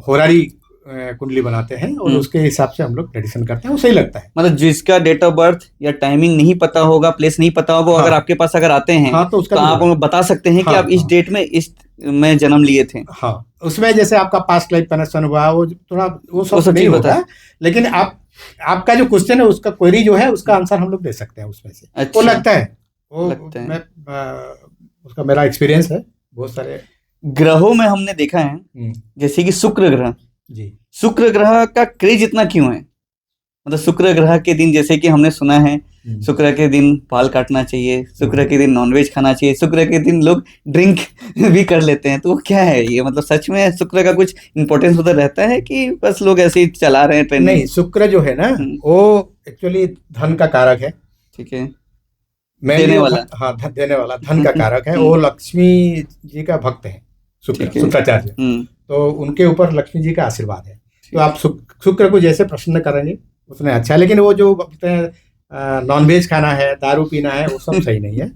होरारी कुंडली बनाते हैं और उसके हिसाब से हम लोग प्रेडिक्शन करते हैं, वो सही लगता है। मतलब जिसका डेट ऑफ बर्थ या टाइमिंग नहीं पता होगा, प्लेस नहीं पता होगा, अगर आपके पास अगर आते हैं, तो आप हमें बता सकते हैं कि आप इस डेट में इस में जन्म लिए थे। हाँ, उसमें जैसे आपका पास्ट लाइफ कनेक्शन हुआ, वो थोड़ा वो सब नहीं होता, लेकिन आपका जो क्वेश्चन है उसका क्वेरी जो है उसका आंसर हम लोग दे सकते हैं उसमें से। वो लगता है, वो मैं उसका मेरा एक्सपीरियंस है बहुत सारे ग्रहों में हमने देखा है, जैसे कि शुक्र ग्रह जी, शुक्र ग्रह का क्रेज इतना क्यों है? मतलब शुक्र ग्रह के दिन, जैसे कि हमने सुना है शुक्र के दिन बाल काटना चाहिए, शुक्र के दिन नॉनवेज खाना चाहिए, शुक्र के दिन लोग ड्रिंक भी कर लेते हैं, तो क्या है ये? मतलब सच में शुक्र का कुछ इंपॉर्टेंस उधर रहता है कि बस लोग ऐसे ही चला रहे हैं ट्रेंड? नहीं, शुक्र जो है ना वो एक्चुअली धन का कारक है। ठीक है, देने वाला, हाँ, देने वाला धन का कारक है। वो लक्ष्मी जी का भक्त है शुक्राचार्य, तो उनके ऊपर लक्ष्मी जी का आशीर्वाद है। तो आप शुक्र को जैसे प्रसन्न करेंगे उतने अच्छा है। लेकिन वो जो बोलते हैं नॉनवेज खाना है, दारू पीना है, वो सब सही नहीं है।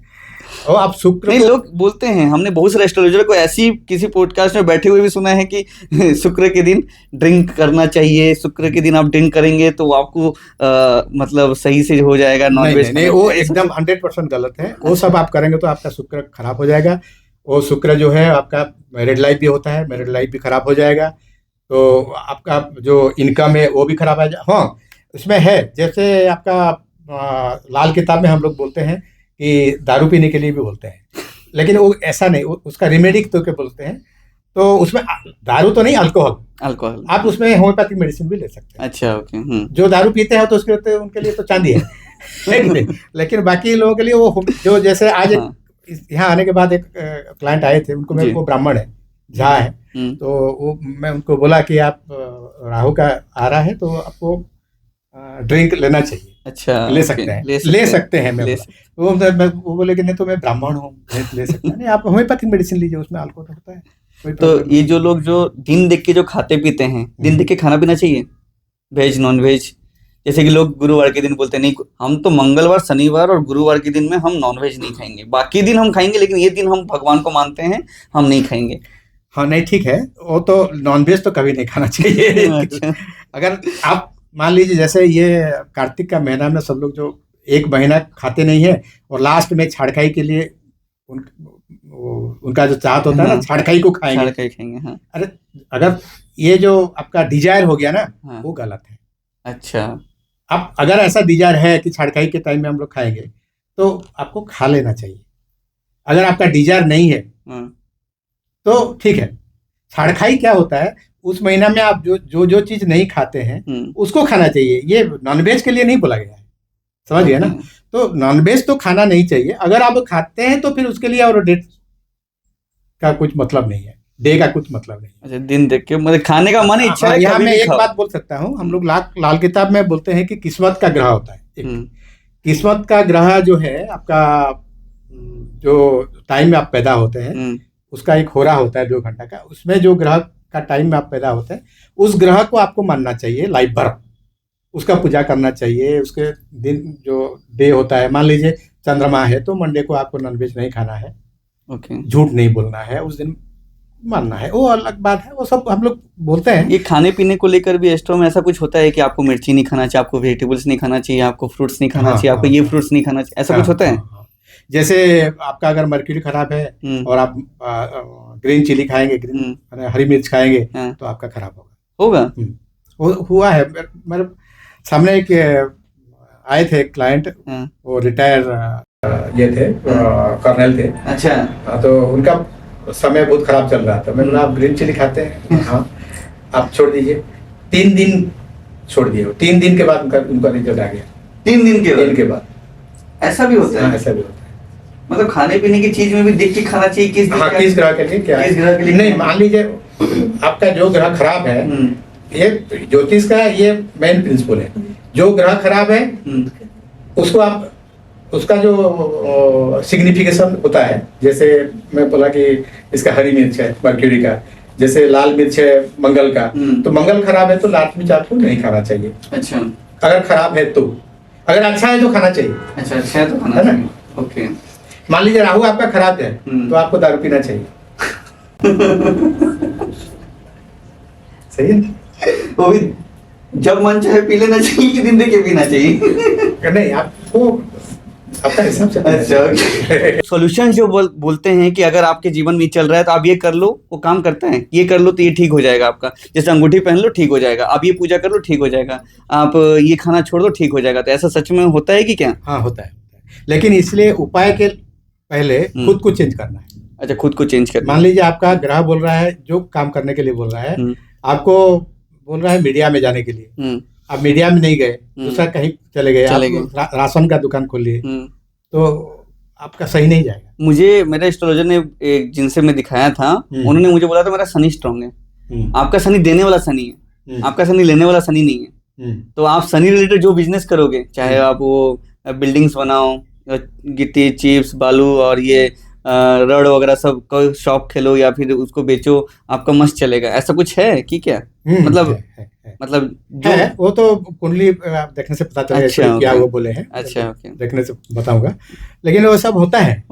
और आप शुक्र नहीं, लोग बोलते हैं, हमने बहुत सारे एस्ट्रोलॉजर को ऐसी किसी पॉडकास्ट में बैठे हुए भी सुना है कि शुक्र के दिन ड्रिंक करना चाहिए, शुक्र के दिन आप ड्रिंक करेंगे तो आपको मतलब सही से हो जाएगा नॉनवेज। नहीं, वो एकदम 100% गलत है। वो सब आप करेंगे तो आपका शुक्र खराब हो जाएगा। वो शुक्र जो है आपका मैरिड लाइफ भी होता है, मैरिड लाइफ भी खराब हो जाएगा, तो आपका जो इनकम है वो भी खराब आ जाएगा। हाँ, उसमें है, जैसे आपका लाल किताब में हम लोग बोलते हैं कि दारू पीने के लिए भी बोलते हैं, लेकिन वो ऐसा नहीं, उसका रेमेडी तो क्या बोलते हैं, तो उसमें दारू तो नहीं, अल्कोहल आप उसमें होम्योपैथिक मेडिसिन भी ले सकते हैं। अच्छा ओके। जो दारू पीते हैं तो उनके लिए तो चांदी है लेकिन बाकी लोगों के लिए वो जो, जैसे आज यहाँ आने के बाद एक क्लाइंट आए थे, उनको वो ब्राह्मण है, झा है, तो वो मैं उनको बोला कि आप राहु का आ रहा है तो आपको ड्रिंक लेना चाहिए। अच्छा, ले सकते हैं, ले सकते हैं। मैं वो बोले कि नहीं तो मैं ब्राह्मण हूँ, ले सकता नहीं, आप होम्योपैथिक मेडिसिन लीजिए, उसमें अल्कोहल होता है। तो ये जो लोग जो दिन देख के जो खाते पीते हैं, दिन देख के खाना पीना चाहिए, वेज नॉन वेज। जैसे कि लोग गुरुवार के दिन बोलते हैं नहीं, हम तो मंगलवार, शनिवार और गुरुवार के दिन में हम नॉनवेज नहीं खाएंगे, बाकी दिन हम खाएंगे, लेकिन ये दिन हम भगवान को मानते हैं, हम नहीं खाएंगे। हाँ, नहीं, ठीक है, वो तो नॉनवेज तो कभी नहीं खाना चाहिए। अच्छा। अगर आप मान लीजिए जैसे ये कार्तिक का महीना में सब लोग जो 1 महीना खाते नहीं है और लास्ट में छाड़खाई के लिए उनका जो चाहत होता है ना, छाड़खाई को खाएंगे। हाँ। अरे, अगर ये जो आपका डिजायर हो गया ना, वो गलत है। अच्छा, अब अगर ऐसा डिजायर है कि छाड़खाई के टाइम में हम लोग खाएंगे तो आपको खा लेना चाहिए। अगर आपका डिजायर नहीं है तो ठीक है। छाड़खाई क्या होता है, उस महीना में आप जो चीज नहीं खाते हैं उसको खाना चाहिए। ये नॉनवेज के लिए नहीं बोला गया है, समझ गया ना? तो नॉनवेज तो खाना नहीं चाहिए। अगर आप खाते हैं तो फिर उसके लिए और डेट का कुछ मतलब नहीं है। डे का कुछ मतलब नहीं। अच्छा, दिन देख के मतलब खाने का मन इच्छा हाँ, है यहाँ कभी मैं भी एक खाओ। बात बोल सकता हूँ, हम लोग लाल किताब में बोलते हैं कि किस्मत का ग्रह होता है एक। हम्म किस्मत का ग्रह जो है आपका, जो टाइम में आप पैदा होते हैं हम्म उसका एक होरा होता है 2 घंटा का, उसमें जो ग्रह का टाइम में आप पैदा होते हैं उस ग्रह को आपको मानना चाहिए लाइफ भर, उसका पूजा करना चाहिए। उसके दिन जो डे होता है, मान लीजिए चंद्रमा है तो मंडे को आपको नॉनवेज नहीं खाना है, ओके। झूठ नहीं बोलना है उस दिन, मानना है वो अलग बात है, वो सब हम लोग बोलते हैं। ये खाने पीने को लेकर भी एस्ट्रो में ऐसा कुछ होता है कि आपको मिर्ची नहीं खाना चाहिए, आपको वेजिटेबल्स नहीं खाना चाहिए, आपको फ्रूट्स नहीं खाना हाँ चाहिए, आपको हाँ ये हाँ फ्रूट्स नहीं खाना चाहिए, ऐसा हाँ कुछ होता है? हाँ हाँ। जैसे आपका अगर मर्क्यूरी खराब है हम्म और आप ग्रीन चिली खाएंगे, ग्रीन हम्म माने हरी मिर्च खाएंगे हाँ, तो आपका खराब होगा। होगा। हुआ है मेरे सामने एक आए थे क्लाइंट, हाँ वो रिटायर ये थे, कर्नल थे। अच्छा। तो उनका समय बहुत खराब चल रहा था। मैंने बोला आप ग्रीन चिली खाते हैं? हाँ। आप छोड़ दीजिए। 3 दिन छोड़ दिए, 3 दिन के बाद उनका रिजल्ट आ गया। 3 दिन के 3 दिन के बाद। ऐसा भी होता हाँ, है? ऐसा भी होता है। मतलब खाने पीने की चीज में भी देख के खाना चाहिए किस दिन हाँ, क्या- किस ग्रह के लिए क्या है? किस ग्रह के लिए नहीं, क्या है? मान लीजिए आपका जो ग्रह खराब है, ये ज्योतिष का ये मेन प्रिंसिपल है। जो ग्रह खराब है उसको आप, उसका जो सिग्निफिकेशन होता है, जैसे मैं बोला कि इसका हरी मिर्च है मर्क्यूरी का, जैसे लाल मिर्च है मंगल का, तो मंगल खराब है तो लाल मिर्च आपको नहीं खाना चाहिए। अच्छा अगर खराब है तो, अगर अच्छा है तो खाना चाहिए। अच्छा अच्छा है तो खाना है ना? चाहिए। ओके। मान लीजिए राहु आपका खराब है तो आपको दारू पीना चाहिए। सही है ना? वो भी जब मन चाहे पी लेना चाहिए कि दिन देख के पीना चाहिए? नहीं, आपको अपना हिसाब से। अच्छा। सॉल्यूशन जो बोलते हैं कि अगर आपके जीवन में चल रहा है तो आप ये कर लो, वो काम करता है। ये कर लो तो ये ठीक हो जाएगा आपका, जैसे अंगूठी पहन लो ठीक हो जाएगा, आप ये पूजा कर लो ठीक हो जाएगा, आप ये खाना छोड़ दो ठीक हो जाएगा। तो ऐसा सच में होता है कि क्या? हाँ, होता है। लेकिन इसलिए उपाय के पहले खुद को चेंज करना है। अच्छा, खुद को चेंज करना। मान लीजिए आपका ग्रह बोल रहा है, जो काम करने के लिए बोल रहा है, आपको बोल रहा है मीडिया में जाने के लिए, आप मीडिया में नहीं गए, दूसरा कहीं चले गए, आप राशन का दुकान खोल लिए, तो आपका सही नहीं जाएगा। मुझे मेरे एस्ट्रोलॉजर ने जिनसे मैं दिखाया था, उन्होंने मुझे बोला था मेरा शनि स्ट्रांग है। आपका शनि देने वाला शनि है, आपका शनि लेने वाला शनि नहीं है। तो आप शनि रिलेटेड जो बिजनेस करोगे, चाहे आप वो बिल्डिंग्स बनाओ, गिट्टी चिप्स बालू और ये रड वगैरह सब का शॉप खोलो या फिर उसको बेचो, आपका मस्त चलेगा। ऐसा कुछ है कि क्या? मतलब है। मतलब जो है, वो तो कुंडली आप देखने से पता चलेगा। अच्छा, क्या ओके। वो बोले हैं, अच्छा ओके, देखने से बताऊंगा। लेकिन वो सब होता है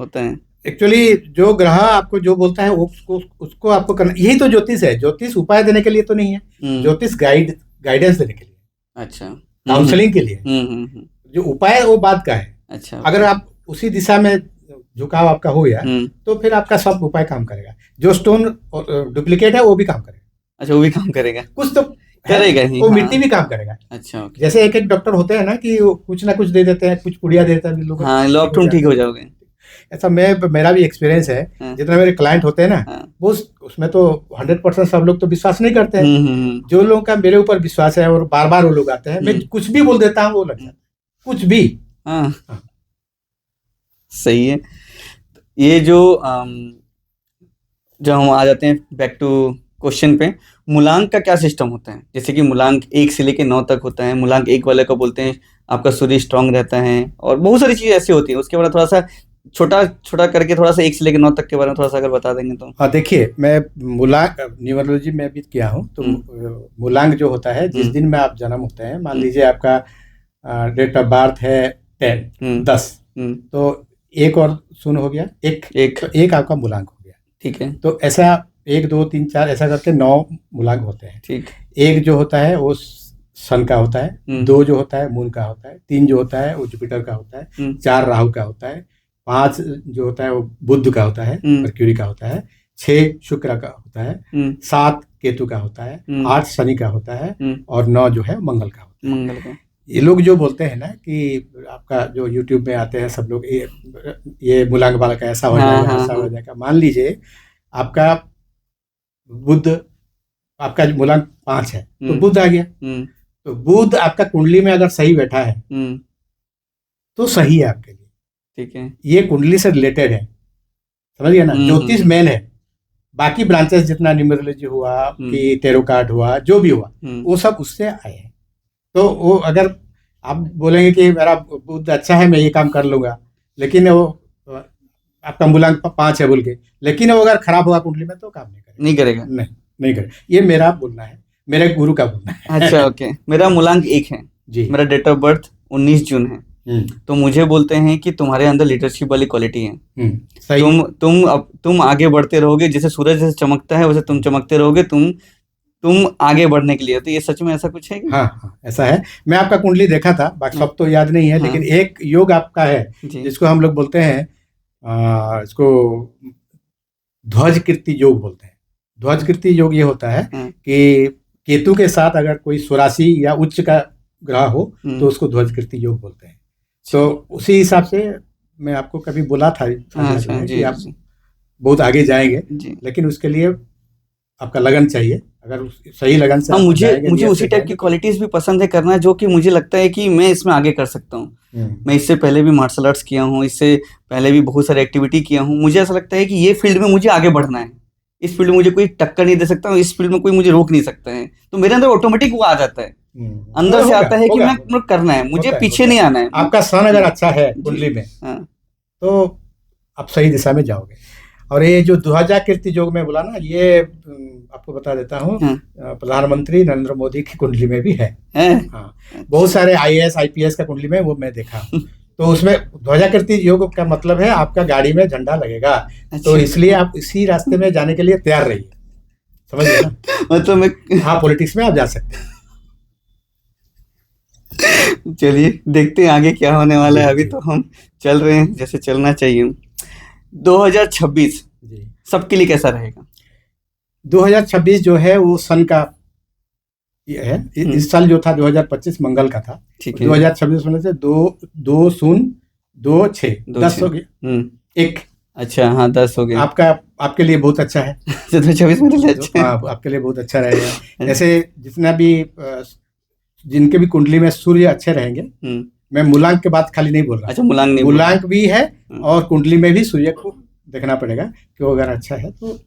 एक्चुअली। जो ग्रह आपको जो बोलता है उसको आपको करना, यही तो ज्योतिष है। ज्योतिष उपाय देने के लिए तो नहीं है, ज्योतिष गाइडेंस देने के लिए, अच्छा, काउंसलिंग के लिए। जो उपाय है वो बात का है। अच्छा, अगर आप उसी दिशा में झुकाव आपका हो गया तो फिर आपका सब उपाय काम करेगा। जो स्टोन डुप्लीकेट है वो भी काम करेगा। अच्छा, वो भी काम करेगा, कुछ तो करेगा ही। वो हाँ। मिट्टी भी काम करेगा। अच्छा ओके। जैसे एक डॉक्टर होते हैं ना कि वो कुछ ना कुछ दे देते हैं, कुछ पुड़िया दे देते हैं लोग, हाँ, लॉक तुम ठीक हो जाओगे। ऐसा मेरा भी एक्सपीरियंस है। हाँ। जितना मेरे क्लाइंट होते हैं ना, हाँ। वो उसमें तो 100% सब लोग तो विश्वास नहीं करते हैं। जो लोगों का मेरे ऊपर विश्वास है और बार बार वो लोग आते हैं, मैं कुछ भी बोल देता हूँ वो लग जाता है, कुछ भी। हाँ, सही है। ये जो हम आ जाते हैं बैक टू क्वेश्चन पे, मूलांक का क्या सिस्टम होता है? जैसे कि मूलांक 1 से लेके 9 तक होता है। मूलांक 1 वाले को बोलते हैं आपका सूर्य स्ट्रांग रहता है, और बहुत सारी चीजें ऐसी होती है। उसके बाद थोड़ा सा छोटा छोटा करके थोड़ा सा 1 से लेके 9 तक के बारे में थोड़ा सा अगर बता देंगे तो। हाँ, देखिए, मैं मूलांक न्यूमरोलॉजी में भी किया हूँ। तो मूलांक जो होता है, जिस दिन में आप जन्म होते हैं, मान लीजिए आपका डेट ऑफ बर्थ है 10, तो 1 और 0 हो गया, एक तो 1 आपका मूलांक हो गया। ठीक है। तो ऐसा 1 2 3 4 ऐसा करके 9 मूलांक होते हैं। ठीक। 1 जो होता है वो सन का होता है, 2 जो होता है मून का होता है, 3 जो होता है वो जुपिटर का होता है, 4 राहु का होता है, 5 जो होता है वो बुध का होता है, मर्क्यूरी का होता है, 6 शुक्र का होता है, 7 केतु का होता है, 8 शनि का होता है, और 9 जो है मंगल का होता है। मंगल का। ये लोग जो बोलते हैं ना कि आपका जो यूट्यूब में आते हैं सब लोग, ये मूलांक वाला का ऐसा हो जाएगा, ऐसा हो जाएगा। मान लीजिए आपका बुध, आपका मूलांक 5 है तो बुध आ गया। तो बुध आपका कुंडली में अगर सही बैठा है तो सही है आपके लिए। ठीक है। ये कुंडली से रिलेटेड है, समझ गया ना? ज्योतिष मेन है, बाकी ब्रांचेस जितना न्यूमरोलॉजी हुआ कि टेरो कार्ड हुआ जो भी हुआ वो सब उससे आए हैं। तो वो अगर आप बोलेंगे कि मेरा बुद्ध अच्छा है मैं ये काम कर लूंगा, लेकिन वो आपका मूलांक 5 है बोल के, लेकिन वो अगर खराब होगा कुंडली में तो काम नहीं करेगा। नहीं करेगा। ये मेरा बोलना है, मेरे गुरु का बोलना है। अच्छा ओके, मेरा मूलांक 1 है जी। मेरा डेट ऑफ बर्थ 19 जून है। तो मुझे बोलते हैं कि तुम्हारे अंदर लीडरशिप वाली क्वालिटी है। सही। तुम आगे बढ़ते रहोगे, जैसे सूरज जैसे चमकता है वैसे तुम चमकते रहोगे, तुम आगे बढ़ने के लिए। तो ये सच में ऐसा कुछ है क्या? हाँ ऐसा है। मैं आपका कुंडली देखा था, बाकी सब तो याद नहीं है, लेकिन एक योग आपका है जिसको हम लोग बोलते हैं इसको ध्वज कीर्ति योग बोलते हैं। ध्वज कीर्ति योग ये होता है कि केतु के साथ अगर कोई 84 या उच्च का ग्रह हो तो उसको ध्वज कीर्ति योग बोलते हैं। तो उसी हिसाब से मैं आपको कभी बोला था कि आप बहुत आगे जाएंगे, लेकिन उसके लिए आपका लगन चाहिए। अगर सही लगन से मुझे उसी टाइप की क्वालिटीज भी पसंद है करना, जो कि मुझे लगता है कि मैं इसमें आगे कर सकता हूँ। मैं इससे पहले भी मार्शल आर्ट्स किया हूँ, इससे पहले भी बहुत सारी एक्टिविटी किया हूँ। मुझे ऐसा लगता है कि ये फील्ड में मुझे आगे बढ़ना है। इस फील्ड में मुझे कोई टक्कर नहीं दे सकता, इस फील्ड में कोई मुझे रोक नहीं सकता है। तो मेरे अंदर ऑटोमेटिक वो आ जाता है, अंदर से आता है कि मैं करना है, मुझे पीछे नहीं आना है। आपका सन अगर अच्छा है कुंडली में तो आप सही दिशा में जाओगे। और ये जो ध्वजा कीर्ति योग में बोला ना, ये आपको बता देता हूँ प्रधानमंत्री नरेंद्र मोदी की कुंडली में भी है। हाँ, बहुत सारे IAS IPS का कुंडली में वो मैं देखा। तो उसमें ध्वजा कीर्ति योग का मतलब है आपका गाड़ी में झंडा लगेगा। तो इसलिए आप इसी रास्ते में जाने के लिए तैयार रहिए, समझ गए ना? मतलब मैं हाँ, पॉलिटिक्स में आप जा सकते हैं। चलिए देखते हैं आगे क्या होने वाला है। अभी तो हम चल रहे हैं जैसे चलना चाहिए। 2026 सबके लिए कैसा रहेगा? 2026 जो है वो सन का ये है। इस साल जो था 2025 मंगल का था। 2026 में से 2-0-2-6 10 हो गया। 1 अच्छा, हाँ 10 हो गया। आपके लिए बहुत अच्छा है। 2026 मेरे लिए अच्छा है। हाँ, आपके लिए बहुत अच्छा रहेगा। ऐसे जितना भी जिनके भी कुंडली में सूर्य अच्छे रहेंगे, मैं मूलांक के बात खाली नहीं बोल रहा। अच्छा, मूलांक भी है और कुंडली में भी सूर्य को देखना पड़ेगा कि वो अगर अच्छा है तो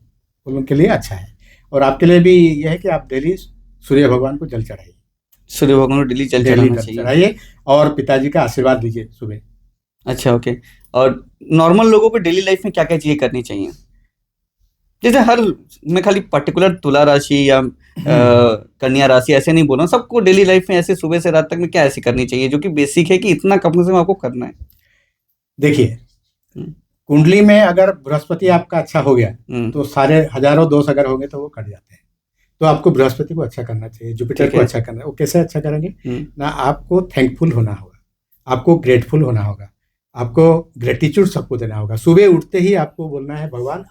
उनके लिए अच्छा है। और आपके लिए भी यह है कि आप डेली सूर्य भगवान को जल चढ़ाइए। सूर्य भगवान को डेली जल चढ़ाइए और पिताजी का आशीर्वाद लीजिए सुबह। अच्छा ओके। और नॉर्मल लोगों को डेली लाइफ में क्या क्या चीजें करनी चाहिए? जैसे मैं खाली पर्टिकुलर तुला राशि या कन्या राशि ऐसे नहीं बोल रहा हूँ, सबको डेली लाइफ में ऐसे सुबह से रात तक में क्या ऐसी करनी चाहिए जो कि बेसिक है कि इतना कम से कम आपको करना है? देखिए, कुंडली में अगर बृहस्पति आपका अच्छा हो गया तो सारे हजारों दोष अगर होंगे तो वो कट जाते हैं। तो आपको बृहस्पति को अच्छा करना चाहिए, जुपिटर को अच्छा करना है। वो कैसे अच्छा करेंगे ना, आपको थैंकफुल होना होगा, आपको ग्रेटफुल होना होगा, आपको ग्रेटिट्यूड सबको देना होगा। सुबह उठते ही आपको बोलना है भगवान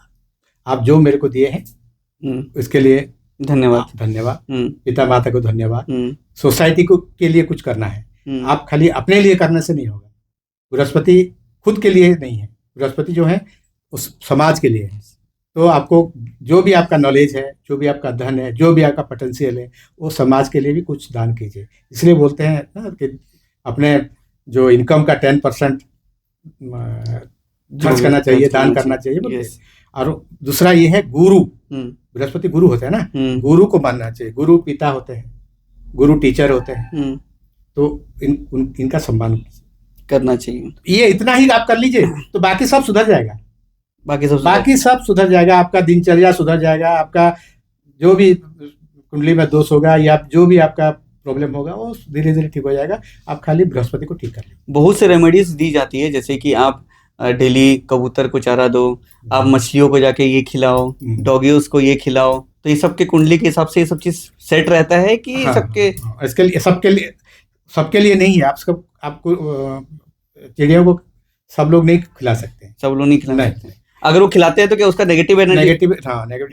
आप जो मेरे को दिए हैं उसके लिए धन्यवाद। पिता माता को धन्यवाद। सोसाइटी को के लिए कुछ करना है। आप खाली अपने लिए करने से नहीं होगा। बृहस्पति खुद के लिए नहीं है, बृहस्पति जो है उस समाज के लिए है। तो आपको जो भी आपका नॉलेज है, जो भी आपका धन है, जो भी आपका पोटेंशियल है, वो समाज के लिए भी कुछ दान कीजिए। इसलिए बोलते हैं ना कि अपने जो इनकम का 10% खर्च करना चाहिए, दान करना चाहिए बोलते हैं। और दूसरा ये है गुरु, बृहस्पति गुरु होता है ना, गुरु को मानना चाहिए। गुरु पिता होते हैं, गुरु टीचर होते हैं, तो इनका सम्मान करना चाहिए। ये इतना ही आप कर लीजिए तो बाकी सब सुधर जाएगा। बाकी सब सुधर जाएगा। आपका दिनचर्या सुधर जाएगा। आपका जो भी कुंडली में दोष होगा या जो भी आपका प्रॉब्लम होगा वो धीरे धीरे ठीक हो जाएगा। आप खाली बृहस्पति को ठीक कर लीजिए। बहुत से रेमेडीज दी जाती है, जैसे कि आप डेली कबूतर को चारा दो, आप मछलियों को जाके ये खिलाओ, डॉगियोज को ये खिलाओ। तो ये सबके कुंडली के हिसाब से ये सब चीज सेट रहता है कि इसके लिए सबके लिए नहीं है। आपको चिड़ियों को सब लोग नहीं खिला सकते। सब लोग नहीं खिला सकते। अगर वो खिलाते हैं तो क्या उसका नेगेटिव एनर्जी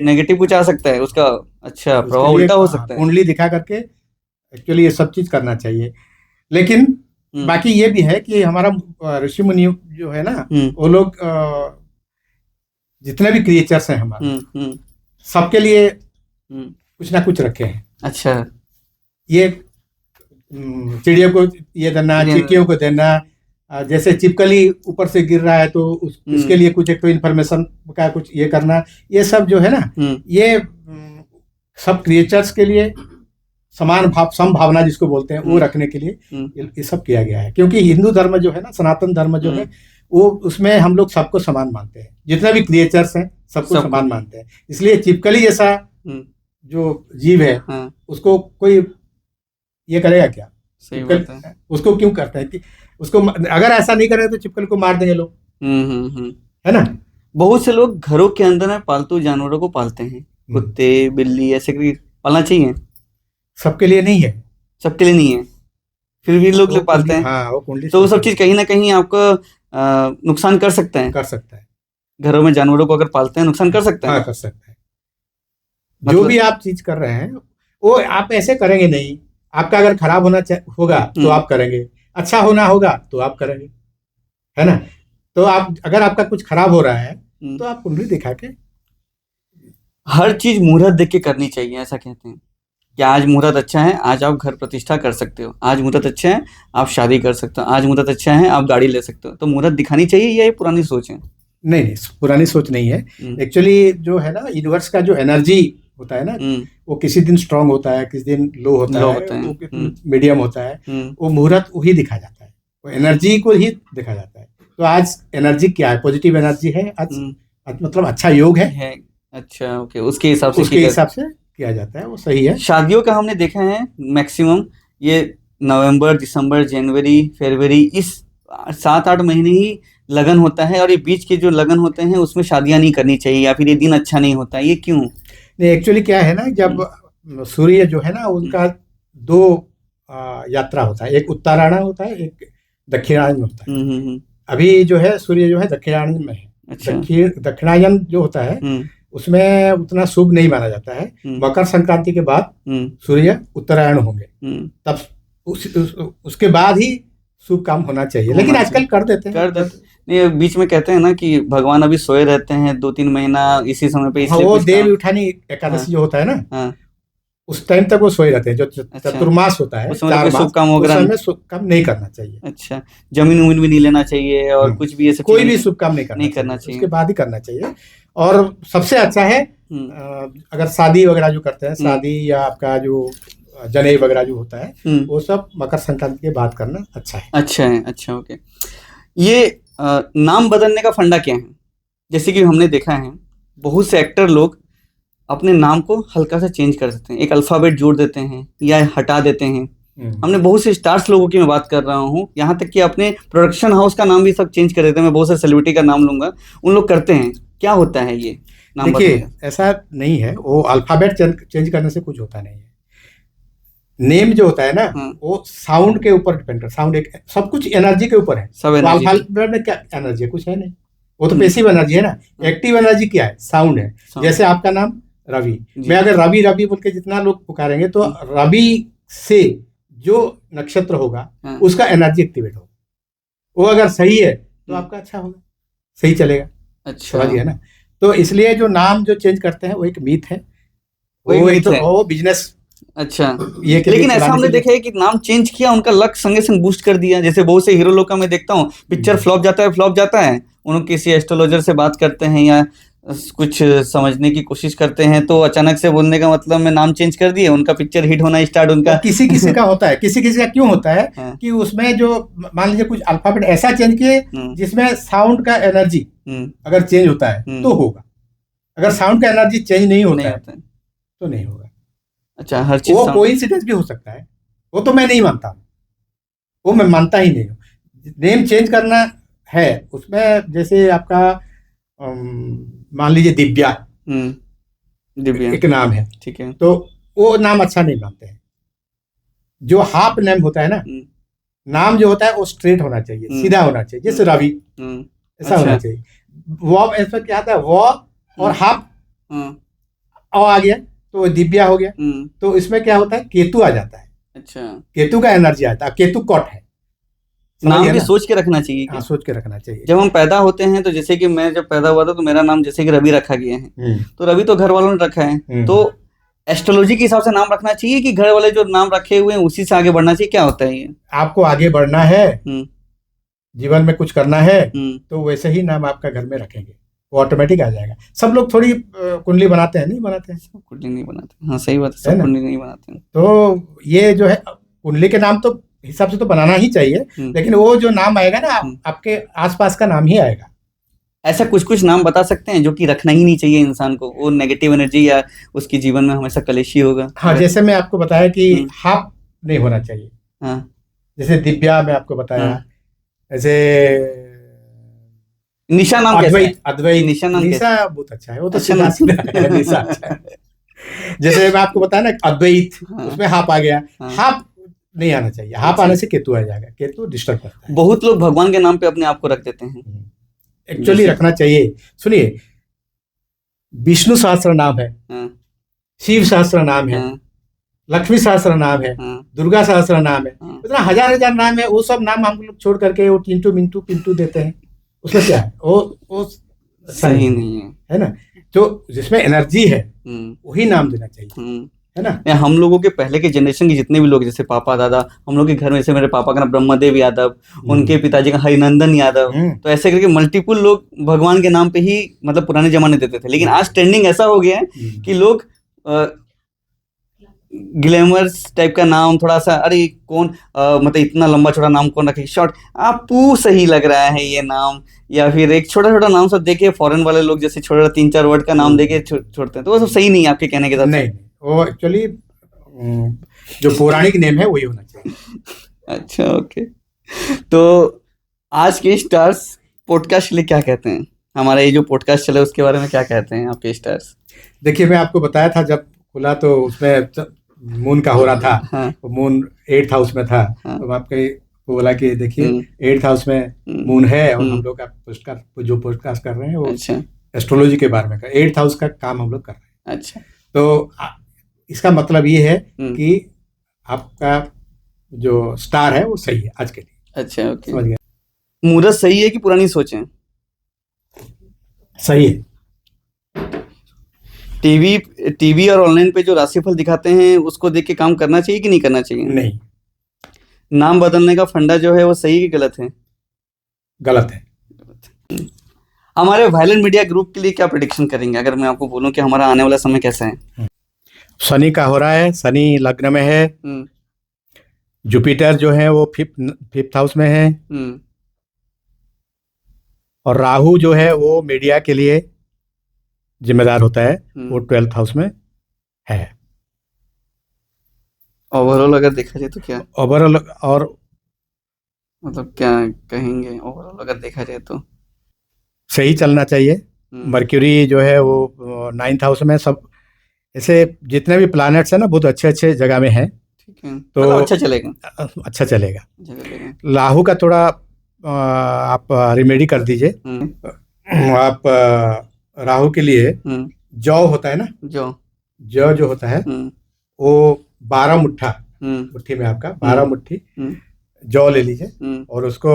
नेगेटिव कुछ आ सकता है, उसका अच्छा प्रभाव उल्टा हो सकता है। कुंडली दिखा करके एक्चुअली ये सब चीज करना चाहिए। लेकिन बाकी ये भी है कि हमारा ऋषि मुनि जो है ना, वो लोग जितने भी क्रिएचर्स हैं हमारे, सबके लिए कुछ ना कुछ रखे हैं। अच्छा, ये चिड़ियों को ये देना, चींटियों को देना, जैसे छिपकली ऊपर से गिर रहा है तो उसके लिए कुछ एक तो इन्फॉर्मेशन का कुछ ये करना, ये सब जो है ना, ये सब क्रिएचर्स के लिए समभावना जिसको बोलते हैं वो रखने के लिए ये सब किया गया है। क्योंकि हिंदू धर्म जो है ना, सनातन धर्म जो है, वो उसमें हम लोग सबको समान मानते हैं, जितने भी क्रिएचर्स हैं सबको समान मानते हैं। इसलिए छिपकली जैसा जो जीव है उसको कोई ये करेगा क्या? सही बात है। उसको क्यों करता है कि उसको अगर ऐसा नहीं करें तो छिपकली को मार देंगे लोग, है ना। बहुत से लोग घरों के अंदर में पालतू जानवरों को पालते हैं, कुत्ते बिल्ली ऐसे पालना चाहिए। सबके लिए नहीं है, सबके लिए नहीं है, फिर भी लोग पालते हैं। हाँ, तो वो सब चीज कहीं ना कहीं आपको नुकसान कर सकता है। कर सकता है। घरों में जानवरों को अगर पालते हैं नुकसान कर सकता है। हाँ, कर सकता है। जो भी आप चीज कर रहे हैं वो आप ऐसे करेंगे नहीं। आपका अगर खराब होगा तो आप करेंगे, अच्छा होना होगा तो आप करेंगे, है ना। तो आप अगर आपका कुछ खराब हो रहा है तो आप कुंडली दिखा के, हर चीज मुहूर्त देख के करनी चाहिए। ऐसा कहते हैं कि आज मुहूर्त अच्छा है, आज आप घर प्रतिष्ठा कर सकते हो, आज मुहूर्त अच्छा है आप शादी कर सकते हो, आज मुहूर्त अच्छा है आप गाड़ी ले सकते हो। तो मुहूर्त दिखानी चाहिए या ये पुरानी सोच है? नहीं, पुरानी सोच नहीं है। एक्चुअली जो है ना, यूनिवर्स का जो एनर्जी होता है ना, वो किसी दिन स्ट्रांग होता है, किसी दिन लो होता है, मीडियम होता है। वो मुहूर्त वही दिखा जाता है, वो एनर्जी को ही देखा जाता है। तो आज एनर्जी क्या है? पॉजिटिव एनर्जी है आज, मतलब अच्छा योग है। अच्छा, ओके, उसके हिसाब से किया जाता है, वो सही है। शादियों का हमने देखा है मैक्सिमम ये नवंबर, दिसंबर, जनवरी, फरवरी, इस 7-8 महीने ही लगन होता है, और ये बीच के जो लगन होते हैं उसमें शादियां नहीं करनी चाहिए, या फिर ये दिन अच्छा नहीं होता। ये क्यों? नहीं, एक्चुअली क्या है ना, जब सूर्य जो है ना, उनका 2 यात्रा होता है, एक उत्तरायण होता है, एक दक्षिणायन होता है। अभी जो है सूर्य जो है दक्षिणायन में है। अच्छा। दक्षिणायन जो होता है उसमें उतना शुभ नहीं माना जाता है। मकर संक्रांति के बाद सूर्य उत्तरायण होंगे, तब उसके बाद ही शुभ काम होना चाहिए। लेकिन आजकल कर देते हैं। नहीं, बीच में कहते हैं ना कि भगवान अभी सोए रहते हैं 2-3 महीना इसी समय पे, इसलिए वो देव उठानी एकादशी जो होता है ना, उस टाइम तक वो सोए रहते हैं। जो चतुर्मास होता है, 4 मास, शुभ काम नहीं करना चाहिए। अच्छा, जमीन उमीन भी नहीं लेना चाहिए, और कुछ भी ऐसे कोई भी शुभ काम नहीं करना चाहिए। उसके बाद ही करना चाहिए। और सबसे अच्छा है अगर शादी वगैरह जो करते हैं, शादी या आपका जो जनेऊ वगैरह जो होता है, वो सब मकर संक्रांति के बाद करना अच्छा है। अच्छा, ओके। ये नाम बदलने का फंडा क्या है? जैसे कि हमने देखा है बहुत से एक्टर लोग अपने नाम को हल्का सा चेंज कर देते हैं, एक अल्फाबेट जोड़ देते हैं या हटा देते हैं। हमने बहुत से स्टार्स लोगों की मैं बात कर रहा हूँ, यहाँ तक कि अपने प्रोडक्शन हाउस का नाम भी सब चेंज कर देते हैं। मैं बहुत से सेलिब्रिटी का नाम लूंगा, उन लोग करते हैं। क्या होता है ये नाम? देखिए, ऐसा नहीं है, वो अल्फाबेट चेंज करने से कुछ होता नहीं है। नेम जो होता है ना, वो साउंड के ऊपर डिपेंड करता है। साउंड एक, सब कुछ एनर्जी के ऊपर है। अल्फाबेट में क्या एनर्जी है? कुछ है नहीं, वो तो पैसिव एनर्जी है ना। एक्टिव एनर्जी क्या है? साउंड है। जैसे आपका नाम रवि, मैं अगर रवि रवि बोल के जितना लोग पुकारेंगे तो रवि से जो नक्षत्र होगा उसका एनर्जी एक्टिवेट होगा। वो अगर सही है तो आपका अच्छा होगा, सही चलेगा। अच्छा, समझिए ना। तो इसलिए जो नाम जो चेंज करते हैं वो एक मीथ है, वो बिजनेस। अच्छा, लेकिन ऐसा हमने देखा है कि नाम चेंज किया, उनका लक संगे संग बूस्ट कर दिया। जैसे बहुत से हीरो लोग का मैं देखता हूँ, पिक्चर फ्लॉप जाता है, उन्होंने किसी एस्ट्रोलॉजर से बात करते हैं या कुछ समझने की कोशिश करते हैं, तो अचानक से बोलने का मतलब मैं नाम चेंज कर दिए, उनका पिक्चर हिट होना स्टार्ट। उनका किसी का होता है, किसी का क्यों होता है कि उसमें जो मान लीजिए कुछ अल्फाबेट ऐसा चेंज किए जिसमें साउंड का एनर्जी अगर चेंज होता है तो होगा। अगर साउंड का एनर्जी चेंज नहीं होता है तो नहीं होगा। अच्छा, हर चीज वो कोइंसिडेंस भी हो सकता है, वो तो मैं नहीं मानता, वो मैं मानता ही नहीं हूँ। नेम चेंज करना है उसमें, जैसे आपका मान लीजिए दिव्या एक नाम है, ठीक है, तो वो नाम अच्छा नहीं मानते हैं। जो हाफ नेम होता है ना, नाम जो होता है वो स्ट्रेट होना चाहिए, सीधा होना चाहिए। जैसे रवि ऐसा होना चाहिए। वो ऐसा क्या आता है, वो और हाफ आ गया तो दिव्या हो गया। तो इसमें क्या होता है, केतु आ जाता है। अच्छा, केतु का एनर्जी आता है। केतु कॉट है। नाम भी सोच के रखना चाहिए। हाँ, सोच के रखना चाहिए। जब हम पैदा होते हैं तो जैसे कि मैं जब पैदा हुआ था तो मेरा नाम जैसे कि रवि रखा गया है, तो रवि तो घर वालों ने रखा है। तो एस्ट्रोलॉजी के हिसाब से नाम रखना चाहिए कि घर वाले जो नाम रखे हुए हैं उसी से आगे बढ़ना चाहिए? क्या होता है ये? आपको आगे बढ़ना है जीवन में कुछ करना है तो वैसे ही नाम आपका घर में रखेंगे, वो ऑटोमेटिक आ जाएगा। सब लोग थोड़ी कुंडली बनाते हैं, नहीं बनाते हैं। सब कुंडली नहीं बनाते, हाँ सही बात है, सब कुंडली नहीं बनाते हैं। तो ये जो है कुंडली के नाम तो हिसाब से तो बनाना ही चाहिए, लेकिन वो जो नाम आएगा ना आपके आसपास का नाम ही आएगा। ऐसा कुछ कुछ नाम बता सकते हैं जो कि रखना ही नहीं चाहिए इंसान को, वो नेगेटिव एनर्जी या उसके जीवन में हमेशा कलेश ही होगा? हाँ, जैसे मैं आपको बताया कि हाफ नहीं होना चाहिए। हाँ, जैसे दिव्या मैं आपको बताया, ऐसे निशा नाम कैसा है? अद्वैत निशा नाम निशा बहुत अच्छा है, वो तो सीधा है, निशा अच्छा है। जैसे मैं आपको बताया ना अद्वैत, उसमें हाफ आ गया, हाफ नहीं आना चाहिए। हाफ आने से केतु आ जाएगा, केतु डिस्टर्ब करता है। बहुत लोग भगवान के नाम पे अपने आप को रख देते हैं, एक्चुअली रखना चाहिए। सुनिए, विष्णु सहस्त्र नाम है, शिव सहस्त्र नाम है, लक्ष्मी सहस्त्र नाम है, दुर्गा सहस्त्र नाम है, इतना हजार हजार नाम है। वो सब नाम हम लोग छोड़ करके वो टिंटू मिंटू पिंटू देते हैं, उसमें क्या है? वो सही नहीं है ना। जो जिसमें एनर्जी है वही नाम देना चाहिए, है ना। हम लोगों के पहले के जनरेशन के जितने भी लोग, जैसे पापा दादा, हम लोग के घर में, जैसे मेरे पापा का नाम ब्रह्मदेव यादव, उनके पिताजी का हरिनंदन यादव, तो ऐसे करके मल्टीपल लोग भगवान के नाम पे ही मतलब पुराने जमाने देते थे। लेकिन आज ट्रेंडिंग ऐसा हो गया है कि लोग ग्लैमर्स टाइप का नाम, थोड़ा सा अरे कौन मतलब इतना लंबा छोटा नाम कौन रखे, शॉर्ट आपू सही लग रहा है ये नाम, या फिर एक छोटा छोटा नाम सब देके फॉरेन वाले लोग जैसे छोटा 3-4 वर्ड का नाम देके छोड़ते हैं, तो वो सब सही नहीं है आपके कहने के साथ? नहीं, वो एक्चुअली जो पौराणिक नेम है वही होना चाहिए। अच्छा, ओके। तो आज के स्टार्स पॉडकास्ट के लिए क्या कहते हैं? हमारा ये जो पॉडकास्ट चले उसके बारे में क्या कहते हैं आपके स्टार्स? देखिए, मैं आपको बताया था जब खुला तो उसमें मून का हो रहा था। हाँ। तो मून 8th हाउस में था। हाँ। तो आपके बोला कि देखिए 8th हाउस में मून है, और हम लोग का जो पॉडकास्ट कर रहे हैं वो अच्छा एस्ट्रोलॉजी के बारे में 8th हाउस का काम हम लोग कर रहे हैं। अच्छा, तो इसका मतलब ये है कि आपका जो स्टार है वो सही है आज के लिए। अच्छा, ओके। समझ गया। मुहूर्त सही है कि पुरानी सोचें? सही है। टीवी और ऑनलाइन पे जो राशिफल दिखाते हैं उसको देख के काम करना चाहिए कि नहीं करना चाहिए? नहीं। नाम बदलने का फंडा जो है वो सही कि गलत है? गलत है। हमारे वायलेंट मीडिया ग्रुप के लिए क्या प्रेडिक्शन करेंगे अगर मैं आपको बोलूं कि हमारा आने वाला समय कैसा है? शनि का हो रहा है, शनि लग्न में है, जुपिटर जो है वो 5th हाउस में है, और राहु जो है वो मीडिया के लिए जिम्मेदार होता है, वो 12th हाउस में है। ओवरऑल अगर देखा जाए तो क्या ओवरऑल, और मतलब क्या कहेंगे ओवरऑल अगर देखा जाए तो? सही चलना चाहिए। मर्क्यूरी जो है वो 9th हाउस में, सब ऐसे जितने भी प्लैनेट्स हैं ना बहुत अच्छे अच्छे जगह में हैं। ठीक है, तो मतलब अच्छा चलेगा। अच्छा चलेगा। राहु का थोड़ा आप रेमेडी कर दीजिए। आप राहु के लिए जौ होता है ना, जौ जो होता है वो 12 मुट्ठी में आपका 12 मुट्ठी जौ ले लीजिए और उसको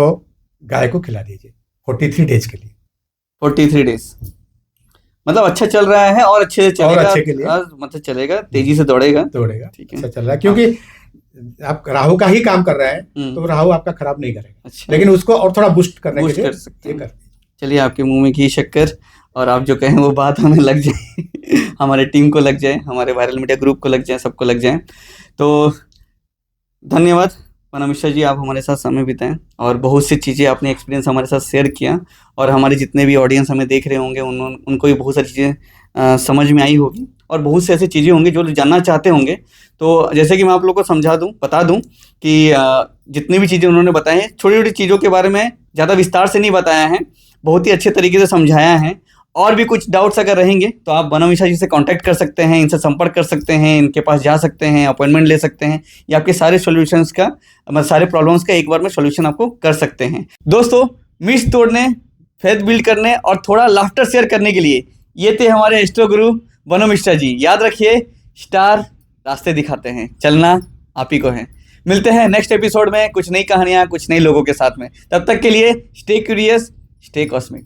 गाय को खिला दीजिए 43 डेज के लिए। 43 डेज मतलब अच्छा चल रहा है और अच्छे से चलेगा, और अच्छे के लिए मतलब चलेगा, तेजी से दौड़ेगा। ठीक है, अच्छा चल रहा है क्योंकि आप राहु का ही काम कर रहे हैं, तो राहु आपका खराब नहीं करेगा। अच्छा। लेकिन उसको और थोड़ा बूस्ट करने के लिए कर सकते हैं। चलिए, आपके मुंह में घी शक्कर, और आप जो कहें वो बात हमें लग जाए हमारे टीम को लग जाए, हमारे वायरल मीडिया ग्रुप को लग जाए, सबको लग जाए। तो धन्यवाद पनम मिश्रा जी, आप हमारे साथ समय बिताएं और बहुत सी चीज़ें आपने एक्सपीरियंस हमारे साथ शेयर किया, और हमारे जितने भी ऑडियंस हमें देख रहे होंगे उनको भी बहुत सारी चीज़ें समझ में आई होगी, और बहुत से ऐसी चीज़ें होंगी जो जानना चाहते होंगे। तो जैसे कि मैं आप लोग को बता दूं कि जितनी भी चीज़ें उन्होंने बताई हैं, छोटी छोटी चीज़ों के बारे में ज़्यादा विस्तार से नहीं बताया है, बहुत ही अच्छे तरीके से समझाया है। और भी कुछ डाउट्स अगर रहेंगे तो आप पनम मिश्रा जी से कांटेक्ट कर सकते हैं, इनसे संपर्क कर सकते हैं, इनके पास जा सकते हैं, अपॉइंटमेंट ले सकते हैं, या आपके सारे सॉल्यूशंस का मतलब सारे प्रॉब्लम्स का एक बार में सॉल्यूशन आपको कर सकते हैं। दोस्तों, मिथ तोड़ने, फेथ बिल्ड करने और थोड़ा लाफ्टर शेयर करने के लिए ये थे हमारे एस्ट्रो गुरु पनम मिश्रा जी। याद रखिए, स्टार रास्ते दिखाते हैं, चलना आप ही को है। मिलते हैं नेक्स्ट एपिसोड में कुछ नई कहानियाँ, कुछ नए लोगों के साथ में। तब तक के लिए स्टे क्यूरियस, स्टे कॉस्मिक।